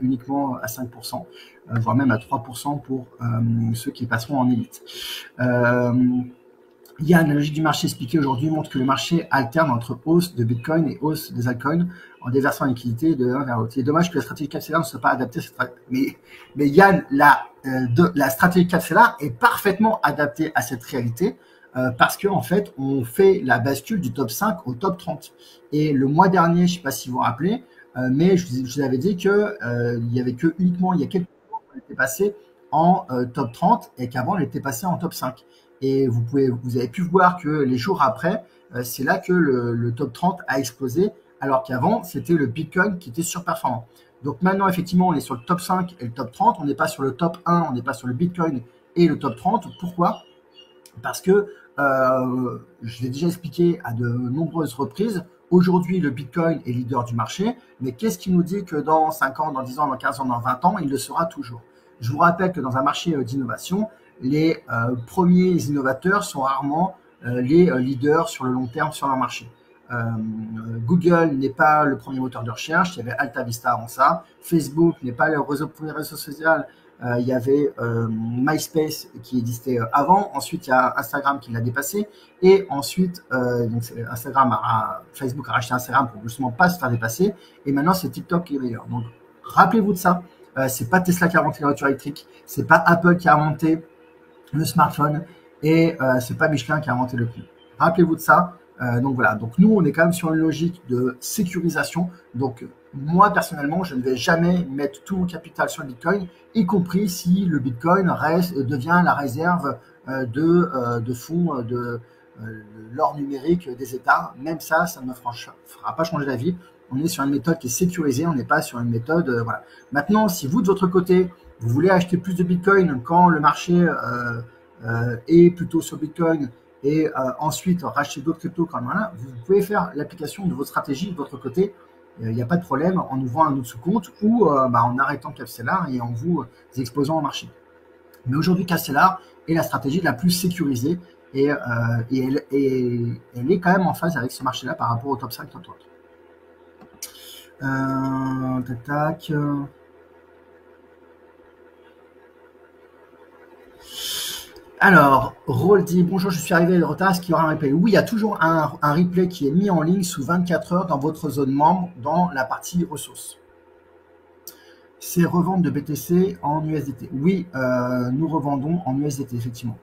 uniquement à 5%, voire même à 3% pour ceux qui passeront en élite. Yann, la logique du marché expliquée aujourd'hui montre que le marché alterne entre hausse de Bitcoin et hausse des altcoins en déversant la liquidité de l'un vers l'autre. C'est dommage que la stratégie Capsella ne soit pas adaptée. Mais Yann, la stratégie Capsella est parfaitement adaptée à cette réalité parce qu'en fait, on fait la bascule du top 5 au top 30. Et le mois dernier, je ne sais pas si vous vous rappelez, mais je vous avais dit que il y avait que uniquement il y a quelques jours qu'on était passé en top 30 et qu'avant, on était passé en top 5. Et vous avez pu voir que les jours après, c'est là que le top 30 a explosé, alors qu'avant, c'était le Bitcoin qui était surperformant. Donc maintenant, effectivement, on est sur le top 5 et le top 30. On n'est pas sur le top 1, on n'est pas sur le Bitcoin et le top 30. Pourquoi? Parce que, je l'ai déjà expliqué à de nombreuses reprises, aujourd'hui, le Bitcoin est leader du marché, mais qu'est-ce qui nous dit que dans 5 ans, dans 10 ans, dans 15 ans, dans 20 ans, il le sera toujours? Je vous rappelle que dans un marché d'innovation, les premiers innovateurs sont rarement les leaders sur le long terme sur leur marché. Google n'est pas le premier moteur de recherche, il y avait Alta Vista avant ça. Facebook n'est pas le premier réseau social, il y avait MySpace qui existait avant. Ensuite, il y a Instagram qui l'a dépassé. Et ensuite, donc Facebook a racheté Instagram pour justement pas se faire dépasser. Et maintenant, c'est TikTok qui est meilleur. Donc, rappelez-vous de ça. C'est pas Tesla qui a inventé la voiture électrique, c'est pas Apple qui a inventé le smartphone et c'est pas Michelin qui a inventé le prix. Rappelez-vous de ça. Donc voilà. Donc nous, on est quand même sur une logique de sécurisation. Donc moi personnellement, je ne vais jamais mettre tout mon capital sur le Bitcoin, y compris si le Bitcoin devient la réserve de fonds de l'or numérique des États. Même ça ne me fera pas changer d'avis. On est sur une méthode qui est sécurisée, on n'est pas sur une méthode. Voilà. Maintenant, si vous, de votre côté, vous voulez acheter plus de Bitcoin quand le marché est plutôt sur Bitcoin et ensuite racheter d'autres cryptos quand même, vous pouvez faire l'application de votre stratégie de votre côté. Il n'y a pas de problème en ouvrant un autre sous-compte ou en arrêtant Capstellar et en vous exposant au marché. Mais aujourd'hui, Capstellar est la stratégie la plus sécurisée et elle est quand même en phase avec ce marché-là par rapport au top 5 top 30. Tac. Alors, Roll dit bonjour, je suis arrivé de retard. Est-ce qu'il y aura un replay? Oui, il y a toujours un replay qui est mis en ligne sous 24 heures dans votre zone membre dans la partie ressources. C'est revente de BTC en USDT. Oui, nous revendons en USDT, effectivement.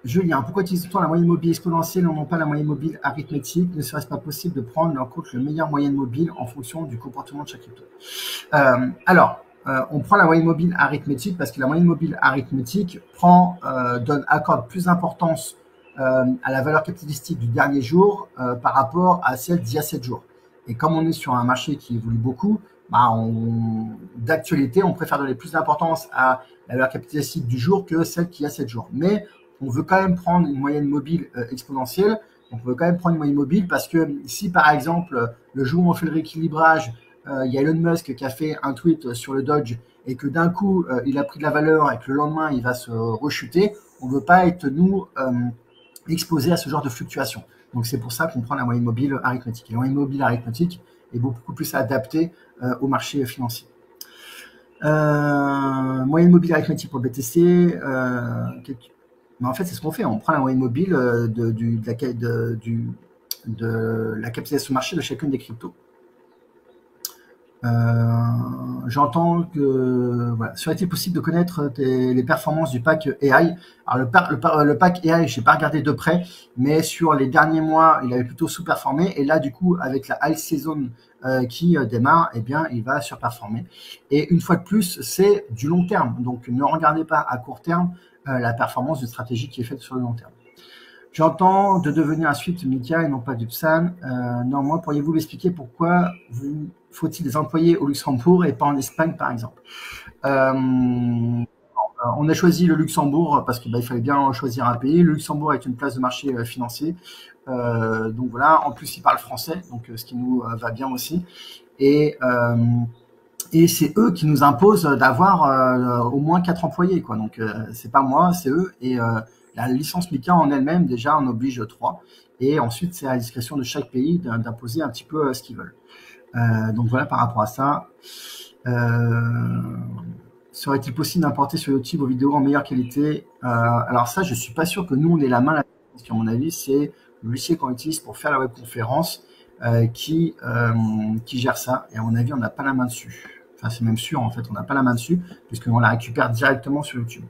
Julien, pourquoi utilise-t-on la moyenne mobile exponentielle et non pas la moyenne mobile arithmétique? Ne serait-ce pas possible de prendre en compte le meilleur moyenne mobile en fonction du comportement de chaque crypto? On prend la moyenne mobile arithmétique parce que la moyenne mobile arithmétique accorde plus d'importance à la valeur capitalistique du dernier jour par rapport à celle d'il y a 7 jours. Et comme on est sur un marché qui évolue beaucoup, d'actualité, on préfère donner plus d'importance à la valeur capitalistique du jour que celle qui a 7 jours. Mais on veut quand même prendre une moyenne mobile exponentielle. Donc, on veut quand même prendre une moyenne mobile parce que si, par exemple, le jour où on fait le rééquilibrage, il y a Elon Musk qui a fait un tweet sur le Dodge et que d'un coup, il a pris de la valeur et que le lendemain, il va se rechuter, on ne veut pas être, nous, exposés à ce genre de fluctuations. Donc, c'est pour ça qu'on prend la moyenne mobile arithmétique. Et la moyenne mobile arithmétique est beaucoup plus adaptée au marché financier. Moyenne mobile arithmétique pour BTC, mais en fait, c'est ce qu'on fait. On prend la moyenne mobile de la capitalisation marché de chacune des cryptos. J'entends que voilà. Serait-il possible de connaître les performances du pack AI? Alors le pack AI, je n'ai pas regardé de près, mais sur les derniers mois, il avait plutôt sous-performé. Et là, du coup, avec la high season qui démarre, eh bien, il va surperformer. Et une fois de plus, c'est du long terme. Donc, ne regardez pas à court terme la performance d'une stratégie qui est faite sur le long terme. J'entends de devenir un suite Mika et non pas du Psan. Néanmoins, pourriez-vous m'expliquer pourquoi faut-il des employés au Luxembourg et pas en Espagne, par exemple? On a choisi le Luxembourg parce qu'il fallait bien choisir un pays. Le Luxembourg est une place de marché financier. Donc voilà, en plus ils parlent français, donc ce qui nous va bien aussi. Et c'est eux qui nous imposent d'avoir au moins 4 employés, quoi. Donc c'est pas moi, c'est eux. Et la licence MiCA en elle-même déjà en oblige 3. Et ensuite c'est à la discrétion de chaque pays d'imposer un petit peu ce qu'ils veulent. Donc voilà par rapport à ça. Serait-il possible d'importer sur YouTube vos vidéos en meilleure qualité? Alors ça, je suis pas sûr que nous on ait la main là-dessus, parce qu'à mon avis, c'est le logiciel qu'on utilise pour faire la webconférence qui gère ça. Et à mon avis, on n'a pas la main dessus. Enfin, c'est même sûr, en fait, on n'a pas la main dessus, puisqu'on la récupère directement sur YouTube.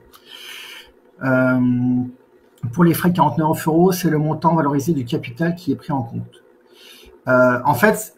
Pour les frais de 49 €, c'est le montant valorisé du capital qui est pris en compte. En fait,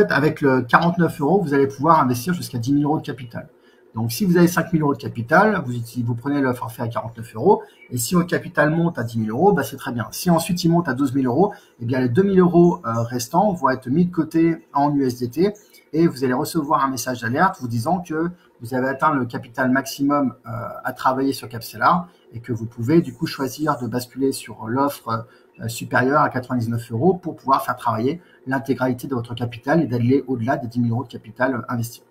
avec le 49 €, vous allez pouvoir investir jusqu'à 10 000 € de capital. Donc, si vous avez 5 000 € de capital, vous prenez le forfait à 49 €. Et si votre capital monte à 10 000 €, c'est très bien. Si ensuite il monte à 12 000 €, eh bien les 2 000 € restants vont être mis de côté en USDT et vous allez recevoir un message d'alerte vous disant que vous avez atteint le capital maximum à travailler sur Capcellar et que vous pouvez du coup choisir de basculer sur l'offre supérieure à 99 € pour pouvoir faire travailler l'intégralité de votre capital et d'aller au-delà des 10 000 € de capital investi.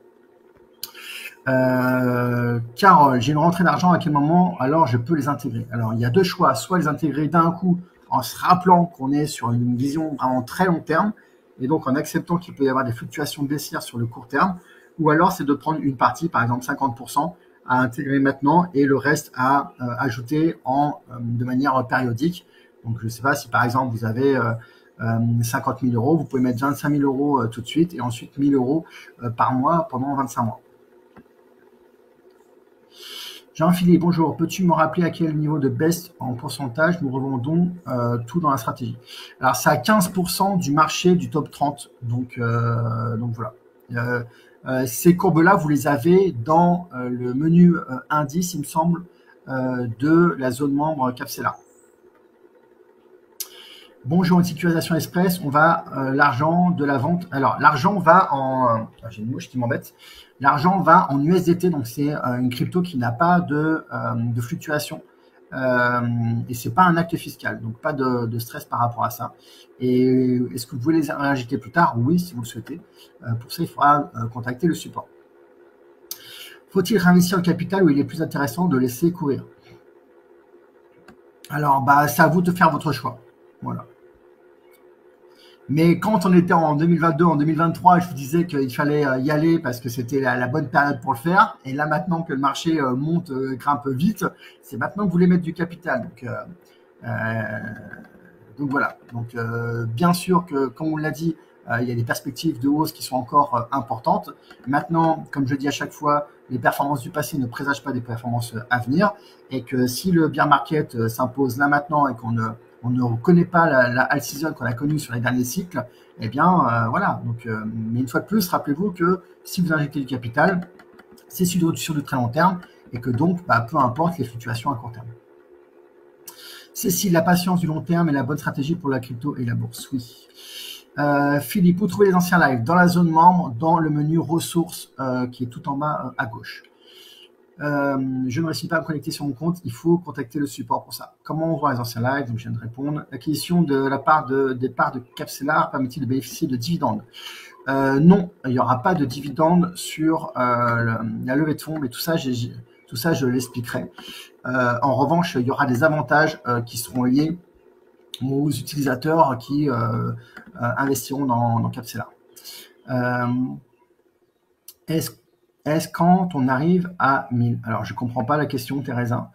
Carole, j'ai une rentrée d'argent, à quel moment alors je peux les intégrer? Alors il y a deux choix, soit les intégrer d'un coup en se rappelant qu'on est sur une vision vraiment très long terme et donc en acceptant qu'il peut y avoir des fluctuations baissières sur le court terme, ou alors c'est de prendre une partie, par exemple 50%, à intégrer maintenant et le reste à ajouter de manière périodique. Donc je ne sais pas si par exemple vous avez 50 000 €, vous pouvez mettre 25 000 € tout de suite et ensuite 1 000 € par mois pendant 25 mois. Jean-Philippe, bonjour. Peux-tu me rappeler à quel niveau de baisse en pourcentage nous revendons tout dans la stratégie? Alors, c'est à 15% du marché du top 30. Donc voilà. Ces courbes-là, vous les avez dans le menu indice, il me semble, de la zone membre Capcellar. Bonjour, une sécurisation express. On va l'argent de la vente. Alors, l'argent va en. J'ai une mouche qui m'embête. L'argent va en USDT, donc c'est une crypto qui n'a pas de fluctuation et c'est pas un acte fiscal, donc pas de stress par rapport à ça. Et est-ce que vous voulez les réinjecter plus tard? Oui, si vous le souhaitez. Pour ça, il faudra contacter le support. Faut-il réinvestir le capital ou il est plus intéressant de laisser courir? Alors, c'est à vous de faire votre choix. Voilà. Mais quand on était en 2022, en 2023, je vous disais qu'il fallait y aller parce que c'était la bonne période pour le faire. Et là, maintenant que le marché monte, grimpe vite, c'est maintenant que vous voulez mettre du capital. Donc voilà. Donc bien sûr que, comme on l'a dit, il y a des perspectives de hausse qui sont encore importantes. Maintenant, comme je dis à chaque fois, les performances du passé ne présagent pas des performances à venir. Et que si le bear market s'impose là maintenant et qu'on ne reconnaît pas la alt season qu'on a connue sur les derniers cycles, eh bien voilà. Donc, mais une fois de plus, rappelez-vous que si vous injectez du capital, c'est sur du très long terme et que donc, peu importe les fluctuations à court terme. Cécile, la patience du long terme est la bonne stratégie pour la crypto et la bourse. Oui. Philippe, vous trouvez les anciens lives dans la zone membre, dans le menu ressources qui est tout en bas à gauche. Je ne réussis pas à me connecter sur mon compte, il faut contacter le support pour ça. Comment on voit les anciens lives? Donc je viens de répondre. L'acquisition de la part des parts de Capcellar permet-il de bénéficier de dividendes? Non, il n'y aura pas de dividendes sur la levée de fonds, mais tout ça, je l'expliquerai. En revanche, il y aura des avantages qui seront liés aux utilisateurs qui investiront dans Capcellar. Est-ce quand on arrive à 1000? Alors, je ne comprends pas la question, Teresa.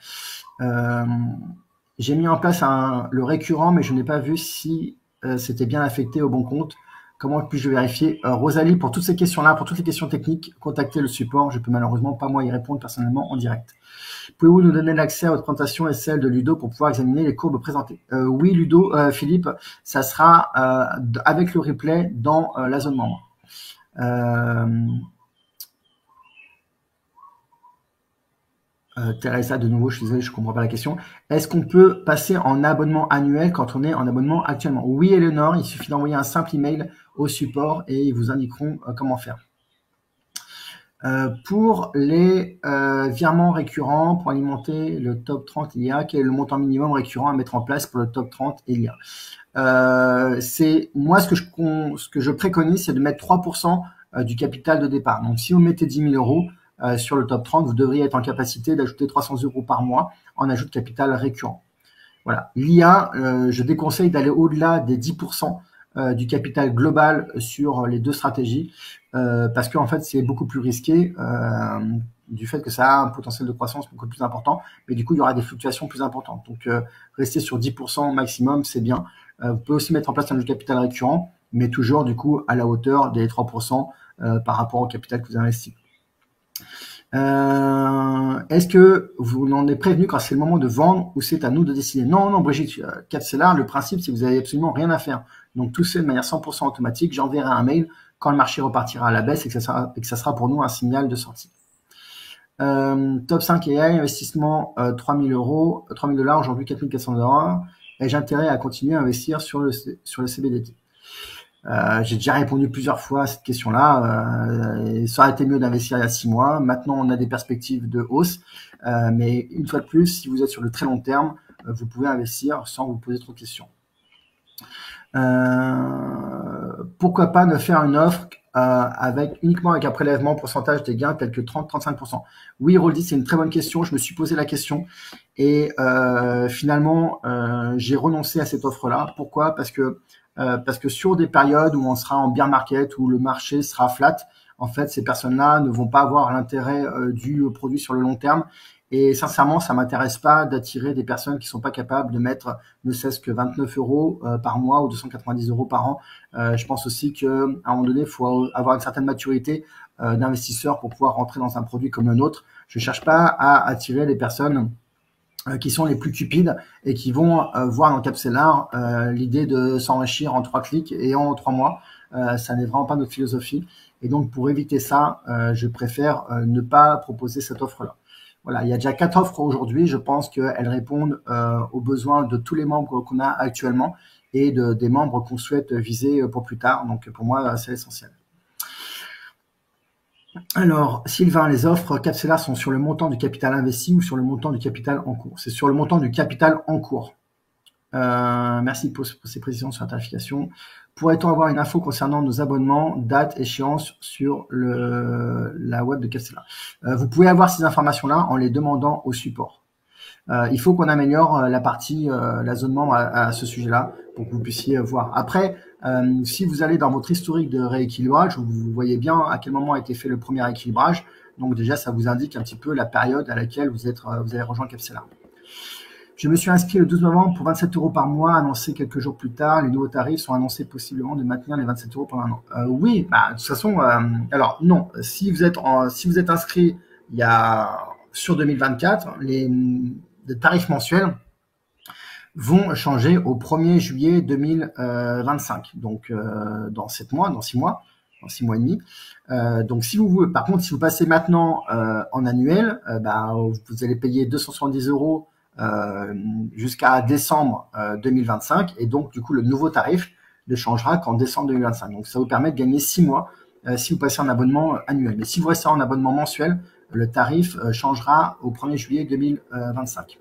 J'ai mis en place le récurrent, mais je n'ai pas vu si c'était bien affecté au bon compte. Comment puis-je vérifier? Rosalie, pour toutes ces questions-là, pour toutes les questions techniques, contactez le support. Je ne peux malheureusement pas, moi, y répondre personnellement en direct. Pouvez-vous nous donner l'accès à votre présentation et celle de Ludo pour pouvoir examiner les courbes présentées? Oui, Ludo, Philippe, ça sera avec le replay dans la zone membre. Teresa, de nouveau, je suis désolé, je ne comprends pas la question. Est-ce qu'on peut passer en abonnement annuel quand on est en abonnement actuellement? Oui, Eleonore, il suffit d'envoyer un simple email au support et ils vous indiqueront comment faire. Pour les virements récurrents, pour alimenter le top 30 IA, quel est le montant minimum récurrent à mettre en place pour le top 30 IA? C'est moi ce que je préconise, c'est de mettre 3% du capital de départ. Donc si vous mettez 10 000 euros sur le top 30, vous devriez être en capacité d'ajouter 300 euros par mois en ajout de capital récurrent. Voilà. L'IA, je déconseille d'aller au-delà des 10% du capital global sur les deux stratégies parce qu'en fait c'est beaucoup plus risqué du fait que ça a un potentiel de croissance beaucoup plus important, mais du coup il y aura des fluctuations plus importantes. Donc rester sur 10% maximum, c'est bien. Vous pouvez aussi mettre en place un jeu de capital récurrent, mais toujours du coup à la hauteur des 3% par rapport au capital que vous investissez. Est-ce que vous n'en êtes prévenu quand c'est le moment de vendre ou c'est à nous de décider? Non, non, Brigitte, Capsellar, le principe, c'est que vous avez absolument rien à faire. Donc, tout se fait de manière 100% automatique. J'enverrai un mail quand le marché repartira à la baisse et que ça sera pour nous un signal de sortie. Top 5 AI, investissement 3 000 euros, 3 000 $, aujourd'hui 4 400 $. Ai-je intérêt à continuer à investir sur le CBDT? J'ai déjà répondu plusieurs fois à cette question-là. Ça aurait été mieux d'investir il y a 6 mois. Maintenant, on a des perspectives de hausse. Mais une fois de plus, si vous êtes sur le très long terme, vous pouvez investir sans vous poser trop de questions. Pourquoi pas ne faire une offre uniquement avec un prélèvement pourcentage des gains tel que 30-35%? Oui, Roldy, c'est une très bonne question. Je me suis posé la question et finalement, j'ai renoncé à cette offre-là. Pourquoi? Parce que sur des périodes où on sera en bear market, où le marché sera flat, en fait, ces personnes-là ne vont pas avoir l'intérêt du produit sur le long terme. Et sincèrement, ça m'intéresse pas d'attirer des personnes qui sont pas capables de mettre ne serait-ce que 29 euros par mois ou 290 euros par an. Je pense aussi qu'à un moment donné, il faut avoir une certaine maturité d'investisseur pour pouvoir rentrer dans un produit comme le nôtre. Je cherche pas à attirer les personnes qui sont les plus cupides et qui vont voir dans Capsellar l'idée de s'enrichir en 3 clics et en 3 mois. Ça n'est vraiment pas notre philosophie. Et donc, pour éviter ça, je préfère ne pas proposer cette offre-là. Voilà, il y a déjà 4 offres aujourd'hui. Je pense qu'elles répondent aux besoins de tous les membres qu'on a actuellement et des membres qu'on souhaite viser pour plus tard. Donc, pour moi, c'est essentiel. Alors, Sylvain, les offres Capsellar sont sur le montant du capital investi ou sur le montant du capital en cours? C'est sur le montant du capital en cours. Merci pour ces précisions sur la tarification. Pourrait-on avoir une info concernant nos abonnements, date, échéance sur la web de Capsellar? Vous pouvez avoir ces informations-là en les demandant au support. Il faut qu'on améliore la partie, la zone membre à ce sujet-là pour que vous puissiez voir. Après, si vous allez dans votre historique de rééquilibrage, vous voyez bien à quel moment a été fait le premier rééquilibrage. Donc déjà, ça vous indique un petit peu la période à laquelle vous avez rejoint Capsellar. Je me suis inscrit le 12 novembre pour 27 euros par mois, annoncé quelques jours plus tard. Les nouveaux tarifs sont annoncés possiblement de maintenir les 27 euros pendant un an. Oui, bah, de toute façon, alors non, si vous êtes inscrit il y a sur 2024, les tarifs mensuels vont changer au 1er juillet 2025. Donc, dans 7 mois, dans 6 mois, dans 6 mois et demi. Donc, par contre, si vous passez maintenant en annuel, vous allez payer 270 euros jusqu'à décembre 2025. Et donc, du coup, le nouveau tarif ne changera qu'en décembre 2025. Donc, ça vous permet de gagner 6 mois si vous passez en abonnement annuel. Mais si vous restez en abonnement mensuel, le tarif changera au 1er juillet 2025.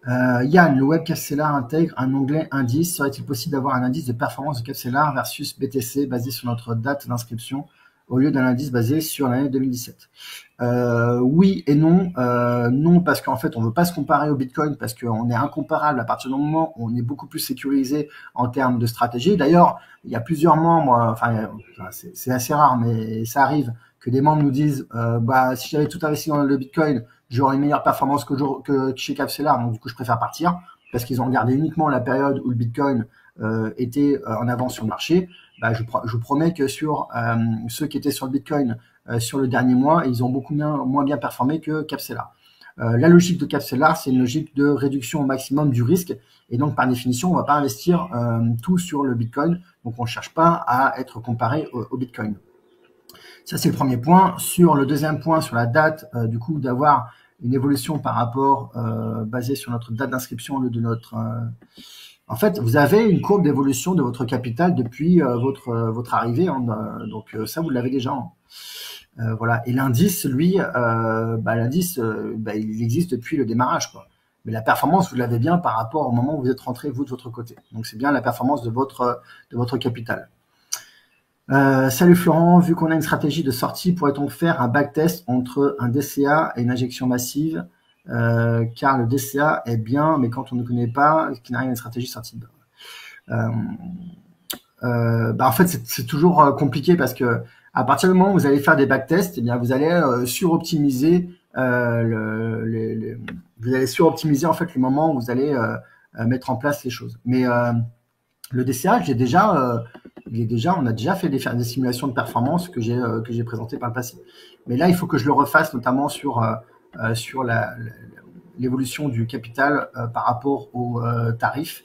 Yann, le web Capsellar intègre un onglet indice. Serait-il possible d'avoir un indice de performance de Capsellar versus BTC basé sur notre date d'inscription au lieu d'un indice basé sur l'année 2017? Oui et non. Non, parce qu'en fait, on ne veut pas se comparer au Bitcoin parce qu'on est incomparable à partir du moment où on est beaucoup plus sécurisé en termes de stratégie. D'ailleurs, il y a plusieurs membres, c'est assez rare, mais ça arrive que des membres nous disent si j'avais tout investi dans le Bitcoin, j'aurais une meilleure performance que chez Capsellar, donc du coup je préfère partir parce qu'ils ont regardé uniquement la période où le Bitcoin était en avance sur le marché. Je vous promets que sur ceux qui étaient sur le Bitcoin sur le dernier mois, ils ont beaucoup moins bien performé que Capsellar. La logique de Capsellar, c'est une logique de réduction au maximum du risque et donc par définition, on ne va pas investir tout sur le Bitcoin, donc on ne cherche pas à être comparé au Bitcoin. Ça, c'est le premier point. Sur le deuxième point, sur la date, du coup, d'avoir une évolution par rapport basée sur notre date d'inscription au lieu de notre En fait, vous avez une courbe d'évolution de votre capital depuis votre arrivée, hein, donc ça, vous l'avez déjà. Hein. Voilà. Et l'indice, lui, il existe depuis le démarrage, quoi. Mais la performance, vous l'avez bien par rapport au moment où vous êtes rentré, vous, de votre côté. Donc, c'est bien la performance de votre capital. Salut Florent, vu qu'on a une stratégie de sortie, pourrait-on faire un backtest entre un DCA et une injection massive car le DCA est bien, mais quand on ne connaît pas, qu'il n'a rien une stratégie de sortie. En fait, c'est toujours compliqué parce que à partir du moment où vous allez faire des backtests, eh bien, vous allez suroptimiser vous allez suroptimiser en fait le moment où vous allez mettre en place les choses. Mais le DCA, on a déjà fait des simulations de performance que j'ai présentées par le passé. Mais là, il faut que je le refasse, notamment sur l'évolution du capital par rapport au tarif,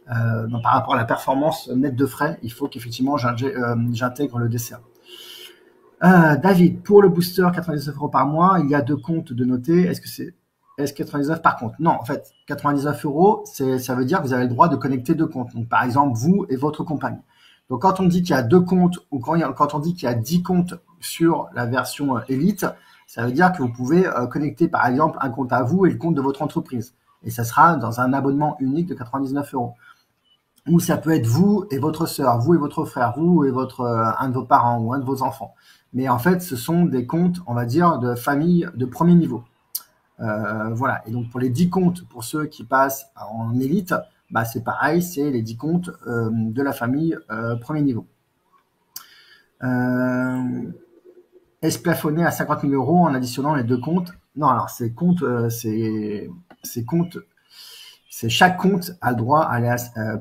par rapport à la performance nette de frais. Il faut qu'effectivement j'intègre le DCA. David, pour le booster, 99 € par mois, il y a 2 comptes de noter. Est-ce que c'est S99 par compte? Non, en fait, 99 €, ça veut dire que vous avez le droit de connecter 2 comptes. Donc, par exemple, vous et votre compagne. Donc, quand on dit qu'il y a 2 comptes ou quand on dit qu'il y a 10 comptes sur la version Elite, ça veut dire que vous pouvez connecter, par exemple, un compte à vous et le compte de votre entreprise. Et ça sera dans un abonnement unique de 99 €. Ou ça peut être vous et votre sœur, vous et votre frère, vous et un de vos parents ou un de vos enfants. Mais en fait, ce sont des comptes, on va dire, de famille de premier niveau. Voilà. Et donc, pour les 10 comptes, pour ceux qui passent en élite, c'est pareil, c'est les 10 comptes de la famille premier niveau. Est-ce plafonné à 50 000 € en additionnant les 2 comptes? Non, alors ces comptes, chaque compte a le droit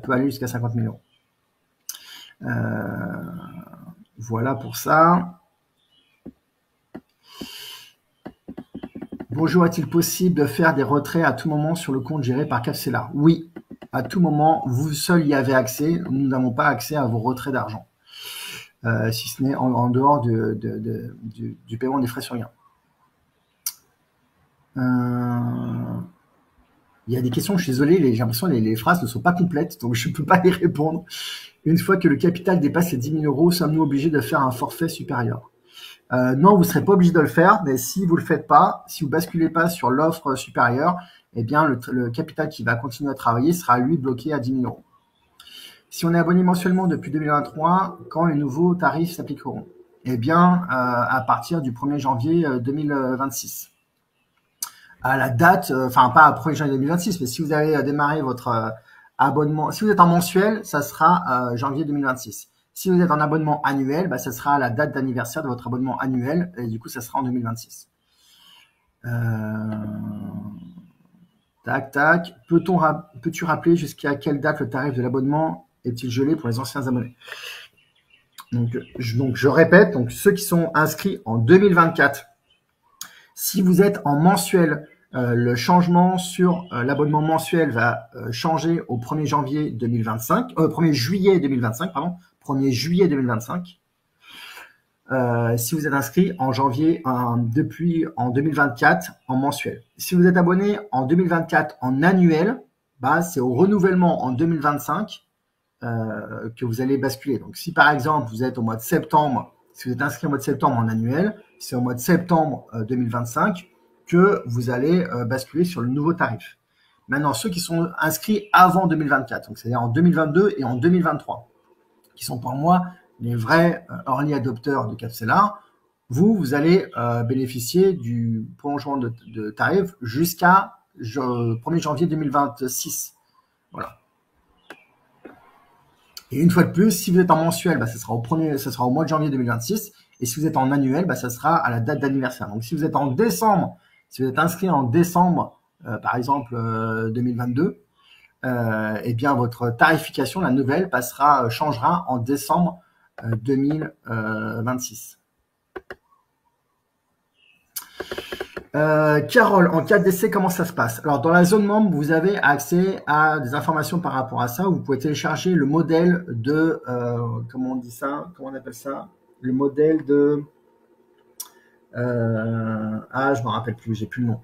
peut aller jusqu'à 50 000 €. Voilà pour ça. Bonjour, est-il possible de faire des retraits à tout moment sur le compte géré par Capsela? Oui, à tout moment, vous seul y avez accès. Nous n'avons pas accès à vos retraits d'argent, si ce n'est en dehors du paiement des frais sur rien. Il y a des questions, je suis désolé, j'ai l'impression que les phrases ne sont pas complètes, donc je ne peux pas y répondre. Une fois que le capital dépasse les 10 000 €, sommes-nous obligés de faire un forfait supérieur? Non, vous ne serez pas obligé de le faire, mais si vous ne le faites pas, si vous basculez pas sur l'offre supérieure, eh bien, le capital qui va continuer à travailler sera, lui, bloqué à 10 000 €. Si on est abonné mensuellement depuis 2023, quand les nouveaux tarifs s'appliqueront? Eh bien, à partir du 1er janvier 2026. À la date, enfin, pas à 1er janvier 2026, mais si vous avez démarré votre abonnement, si vous êtes en mensuel, ça sera janvier 2026. Si vous êtes en abonnement annuel, ça sera à la date d'anniversaire de votre abonnement annuel, et du coup, ça sera en 2026. Tac, tac. Peux-tu rappeler jusqu'à quelle date le tarif de l'abonnement est-il gelé pour les anciens abonnés? Donc, je répète, donc ceux qui sont inscrits en 2024, si vous êtes en mensuel, le changement sur l'abonnement mensuel va changer au 1er janvier 2025, 1er juillet 2025, pardon. 1er juillet 2025. Si vous êtes inscrit en janvier depuis en 2024 en mensuel. Si vous êtes abonné en 2024 en annuel, c'est au renouvellement en 2025 que vous allez basculer. Donc, si par exemple vous êtes au mois de septembre, si vous êtes inscrit au mois de septembre en annuel, c'est au mois de septembre 2025 que vous allez basculer sur le nouveau tarif. Maintenant, ceux qui sont inscrits avant 2024, donc c'est-à-dire en 2022 et en 2023, qui sont pour moi les vrais early adopteurs de Capsela, vous allez bénéficier du prolongement de tarif jusqu'à 1er janvier 2026. Voilà. Et une fois de plus, si vous êtes en mensuel, ça sera au mois de janvier 2026. Et si vous êtes en annuel, ça sera à la date d'anniversaire. Donc, si vous êtes en décembre, si vous êtes inscrit en décembre, par exemple 2022, eh bien votre tarification, la nouvelle, changera en décembre 2026. Carole, en cas d'essai, comment ça se passe? Alors, dans la zone membre, vous avez accès à des informations par rapport à ça. Vous pouvez télécharger le modèle de, comment on dit ça? Comment on appelle ça? Le modèle de, je ne me rappelle plus, j'ai plus le nom.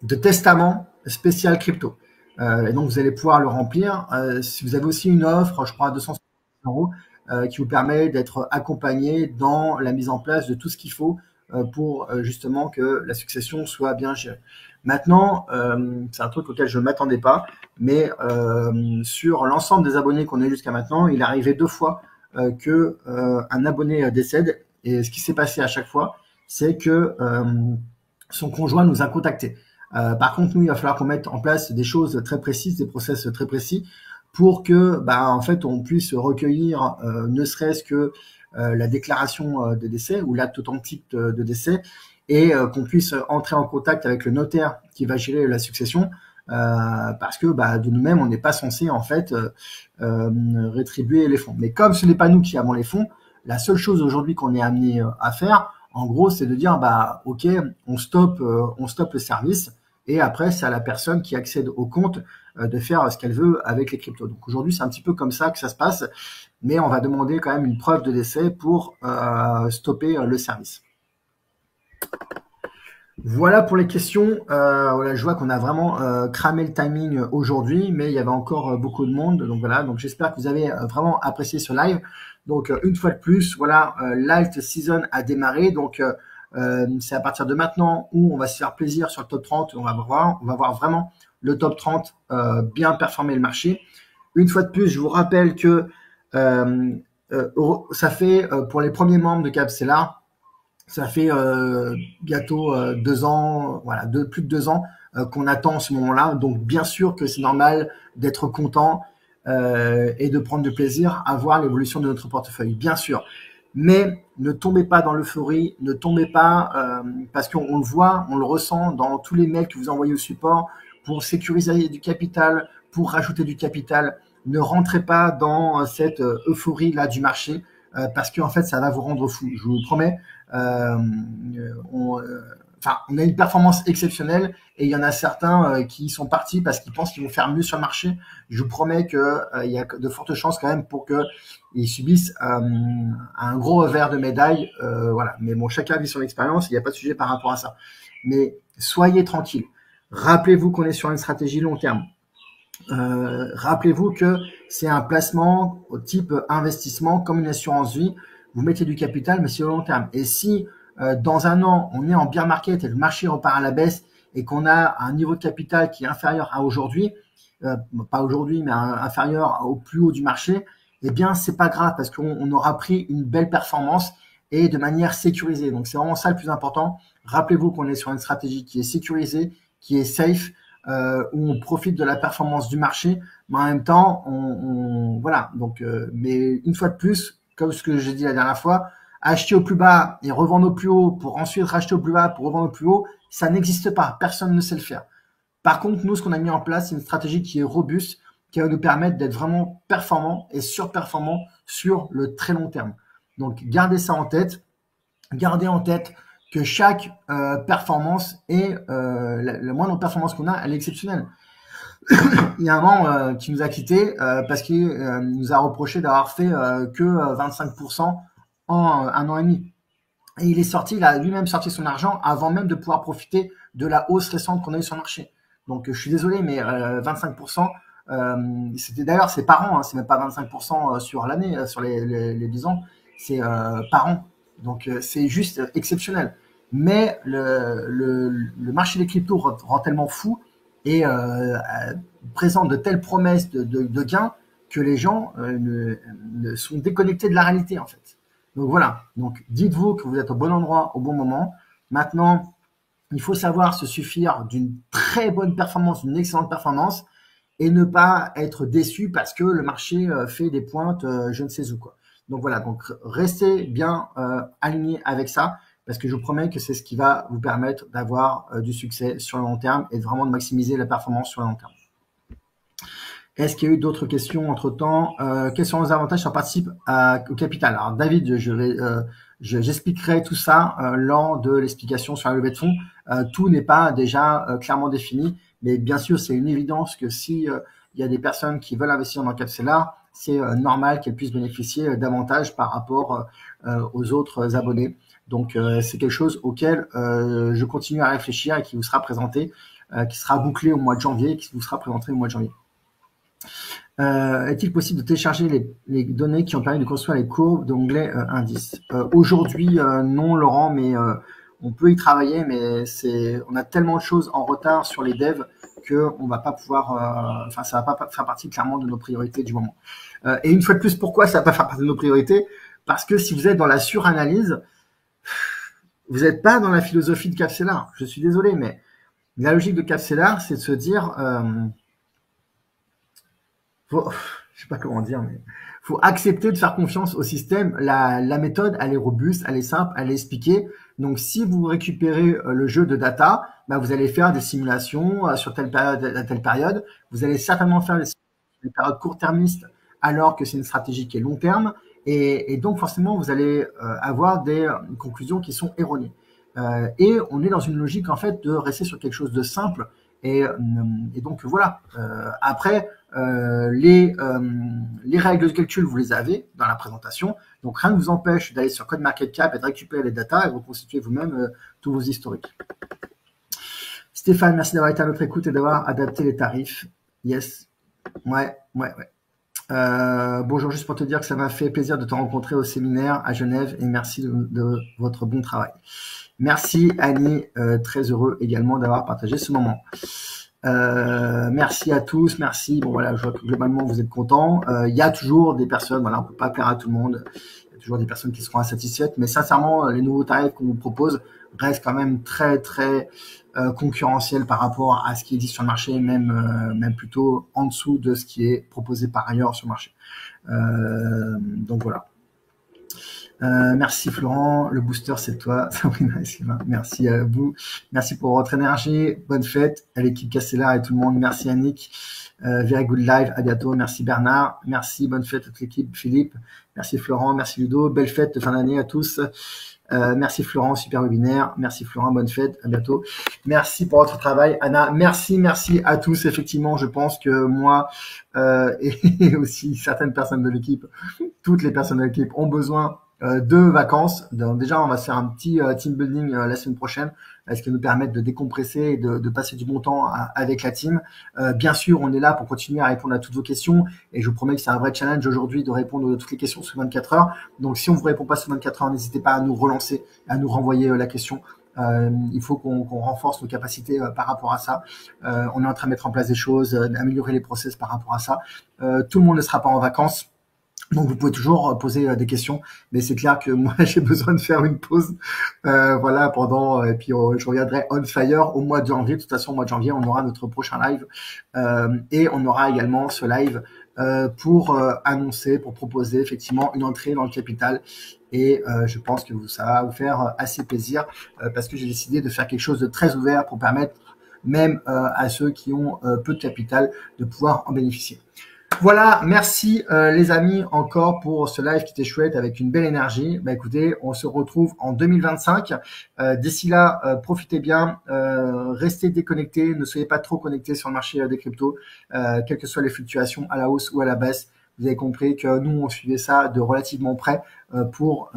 De testament spécial crypto. Et donc, vous allez pouvoir le remplir. Si vous avez aussi une offre, je crois, à 250 euros, qui vous permet d'être accompagné dans la mise en place de tout ce qu'il faut pour justement que la succession soit bien gérée. Maintenant, c'est un truc auquel je ne m'attendais pas, mais sur l'ensemble des abonnés qu'on a eu jusqu'à maintenant, il est arrivé 2 fois que un abonné décède. Et ce qui s'est passé à chaque fois, c'est que son conjoint nous a contactés. Par contre, nous, il va falloir qu'on mette en place des choses très précises, des process très précis, pour que, en fait, on puisse recueillir, ne serait-ce que la déclaration de décès ou l'acte authentique de décès, et qu'on puisse entrer en contact avec le notaire qui va gérer la succession, parce que de nous-mêmes, on n'est pas censé en fait rétribuer les fonds. Mais comme ce n'est pas nous qui avons les fonds, la seule chose aujourd'hui qu'on est amené à faire, en gros, c'est de dire ok, on stoppe le service, et après c'est à la personne qui accède au compte de faire ce qu'elle veut avec les cryptos. Donc aujourd'hui, c'est un petit peu comme ça que ça se passe, mais on va demander quand même une preuve de décès pour stopper le service. Voilà pour les questions. Voilà, je vois qu'on a vraiment cramé le timing aujourd'hui, mais il y avait encore beaucoup de monde. Donc voilà, donc j'espère que vous avez vraiment apprécié ce live. Donc une fois de plus, voilà, l'alt season a démarré. Donc c'est à partir de maintenant où on va se faire plaisir sur le top 30. On va voir vraiment le top 30 bien performer le marché. Une fois de plus, je vous rappelle que ça fait pour les premiers membres de Capsela, ça fait bientôt 2 ans, voilà, plus de 2 ans qu'on attend ce moment-là. Donc bien sûr que c'est normal d'être content et de prendre du plaisir à voir l'évolution de notre portefeuille, bien sûr. Mais ne tombez pas dans l'euphorie, ne tombez pas parce qu'on le voit, on le ressent dans tous les mails que vous envoyez au support pour sécuriser du capital, pour rajouter du capital. Ne rentrez pas dans cette euphorie-là du marché parce qu'en fait, ça va vous rendre fou. Je vous le promets. On a une performance exceptionnelle et il y en a certains qui sont partis parce qu'ils pensent qu'ils vont faire mieux sur le marché. Je vous promets que il y a de fortes chances quand même pour qu'ils subissent un gros revers de médaille. Voilà. Mais bon, chacun vit son expérience, il n'y a pas de sujet par rapport à ça. Mais soyez tranquille. Rappelez-vous qu'on est sur une stratégie long terme. Rappelez-vous que c'est un placement au type investissement comme une assurance vie. Vous mettez du capital, mais c'est au long terme. Et si dans un an, on est en bear market et le marché repart à la baisse et qu'on a un niveau de capital qui est inférieur à aujourd'hui, pas aujourd'hui, mais inférieur au plus haut du marché, eh bien, c'est pas grave parce qu'on aura pris une belle performance et de manière sécurisée. Donc, c'est vraiment ça le plus important. Rappelez-vous qu'on est sur une stratégie qui est sécurisée, qui est safe, où on profite de la performance du marché, mais en même temps, voilà. Donc, mais une fois de plus, comme ce que j'ai dit la dernière fois, acheter au plus bas et revendre au plus haut pour ensuite racheter au plus bas pour revendre au plus haut, ça n'existe pas. Personne ne sait le faire. Par contre, nous, ce qu'on a mis en place, c'est une stratégie qui est robuste, qui va nous permettre d'être vraiment performants et surperformants sur le très long terme. Donc, gardez ça en tête. Gardez en tête que chaque performance et la moindre performance qu'on a, elle est exceptionnelle. Il y a un membre qui nous a quitté parce qu'il nous a reproché d'avoir fait que 25% en 1 an et demi. Et il a lui-même sorti son argent avant même de pouvoir profiter de la hausse récente qu'on a eu sur le marché. Donc je suis désolé, mais 25%, c'était d'ailleurs c'est par an, hein, c'est même pas 25% sur l'année, sur les 10 ans, c'est par an. Donc c'est juste exceptionnel. Mais le marché des cryptos rend tellement fou et présente de telles promesses de gains que les gens ne sont déconnectés de la réalité en fait. Donc voilà, donc dites-vous que vous êtes au bon endroit au bon moment. Maintenant, il faut savoir se suffire d'une très bonne performance, d'une excellente performance et ne pas être déçu parce que le marché fait des pointes je ne sais où quoi. Donc voilà, donc restez bien aligné avec ça parce que je vous promets que c'est ce qui va vous permettre d'avoir du succès sur le long terme et vraiment de maximiser la performance sur le long terme. Est-ce qu'il y a eu d'autres questions entre-temps? Quels sont les avantages si on participe au capital? Alors David, j'expliquerai tout ça lors de l'explication sur la levée de fonds. Tout n'est pas déjà clairement défini, mais bien sûr, c'est une évidence que si il y a des personnes qui veulent investir dans Capsela, c'est normal qu'elles puissent bénéficier davantage par rapport aux autres abonnés. Donc, c'est quelque chose auquel je continue à réfléchir et qui vous sera présenté qui sera bouclé au mois de janvier, qui vous sera présenté au mois de janvier. Est-il possible de télécharger les données qui ont permis de construire les courbes d'onglet indice? Aujourd'hui, non, Laurent, mais on peut y travailler, mais on a tellement de choses en retard sur les devs que on va pas pouvoir, enfin, ça va pas faire partie clairement de nos priorités du moment. Et une fois de plus, pourquoi ça va pas faire partie de nos priorités? Parce que si vous êtes dans la suranalyse, vous n'êtes pas dans la philosophie de Capcellar. Je suis désolé, mais la logique de Capcellar, c'est de se dire, je sais pas comment dire, mais faut accepter de faire confiance au système. La méthode, elle est robuste, elle est simple, elle est expliquée. Donc, si vous récupérez le jeu de data, bah, vous allez faire des simulations sur telle période à telle période. Vous allez certainement faire des périodes court-termistes alors que c'est une stratégie qui est long terme. Et donc, forcément, vous allez avoir des conclusions qui sont erronées. Et on est dans une logique, en fait, de rester sur quelque chose de simple. Et donc, voilà. Après, les règles de calcul, vous les avez dans la présentation. Donc, rien ne vous empêche d'aller sur CodeMarketCap et de récupérer les datas et de reconstituer vous-même tous vos historiques. Stéphane, merci d'avoir été à notre écoute et d'avoir adapté les tarifs. Yes. Ouais. Bonjour, juste pour te dire que ça m'a fait plaisir de te rencontrer au séminaire à Genève et merci de votre bon travail. Merci Annie, très heureux également d'avoir partagé ce moment. Merci à tous, merci. Bon voilà, je vois que globalement vous êtes contents. Il y a toujours des personnes, voilà, on peut pas plaire à tout le monde. Il y a toujours des personnes qui seront insatisfaites, mais sincèrement, les nouveaux tarifs qu'on vous propose restent quand même très concurrentiels par rapport à ce qui existe sur le marché, même plutôt en dessous de ce qui est proposé par ailleurs sur le marché. Donc voilà. Merci Florent, le booster c'est toi, Sabrina et Sylvain. Merci à vous, merci pour votre énergie, bonne fête à l'équipe Capcellar et tout le monde. Merci Annick, very good live, à bientôt. Merci Bernard, merci, bonne fête à toute l'équipe. Philippe, merci Florent, merci Ludo, belle fête de fin d'année à tous. Merci Florent, super webinaire. Merci Florent, bonne fête, à bientôt. Merci pour votre travail, Anna. Merci à tous. Effectivement, je pense que moi et aussi certaines personnes de l'équipe, toutes les personnes de l'équipe ont besoin de vacances. Donc, déjà, on va se faire un petit team building la semaine prochaine, ce qui va nous permettre de décompresser et de passer du bon temps avec la team. Bien sûr, on est là pour continuer à répondre à toutes vos questions et je vous promets que c'est un vrai challenge aujourd'hui de répondre à toutes les questions sous 24 heures. Donc, si on vous répond pas sous 24 heures, n'hésitez pas à nous relancer, à nous renvoyer la question. Il faut qu'on renforce nos capacités par rapport à ça. On est en train de mettre en place des choses, d'améliorer les process par rapport à ça. Tout le monde ne sera pas en vacances. Donc vous pouvez toujours poser des questions, mais c'est clair que moi j'ai besoin de faire une pause, voilà, pendant et puis je reviendrai on fire au mois de janvier. De toute façon, au mois de janvier, on aura notre prochain live et on aura également ce live pour annoncer, pour proposer effectivement une entrée dans le capital. Et je pense que ça va vous faire assez plaisir parce que j'ai décidé de faire quelque chose de très ouvert pour permettre même à ceux qui ont peu de capital de pouvoir en bénéficier. Voilà, merci les amis encore pour ce live qui était chouette avec une belle énergie. Bah écoutez, on se retrouve en 2025. D'ici là, profitez bien, restez déconnectés, ne soyez pas trop connectés sur le marché des cryptos, quelles que soient les fluctuations à la hausse ou à la baisse. Vous avez compris que nous, on suivait ça de relativement près pour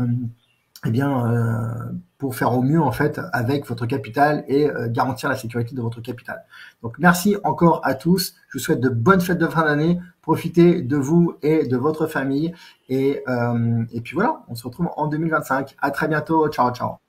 pour faire au mieux en fait avec votre capital et garantir la sécurité de votre capital. Donc merci encore à tous. Je vous souhaite de bonnes fêtes de fin d'année. Profitez de vous et de votre famille et puis voilà, on se retrouve en 2025. À très bientôt. Ciao ciao.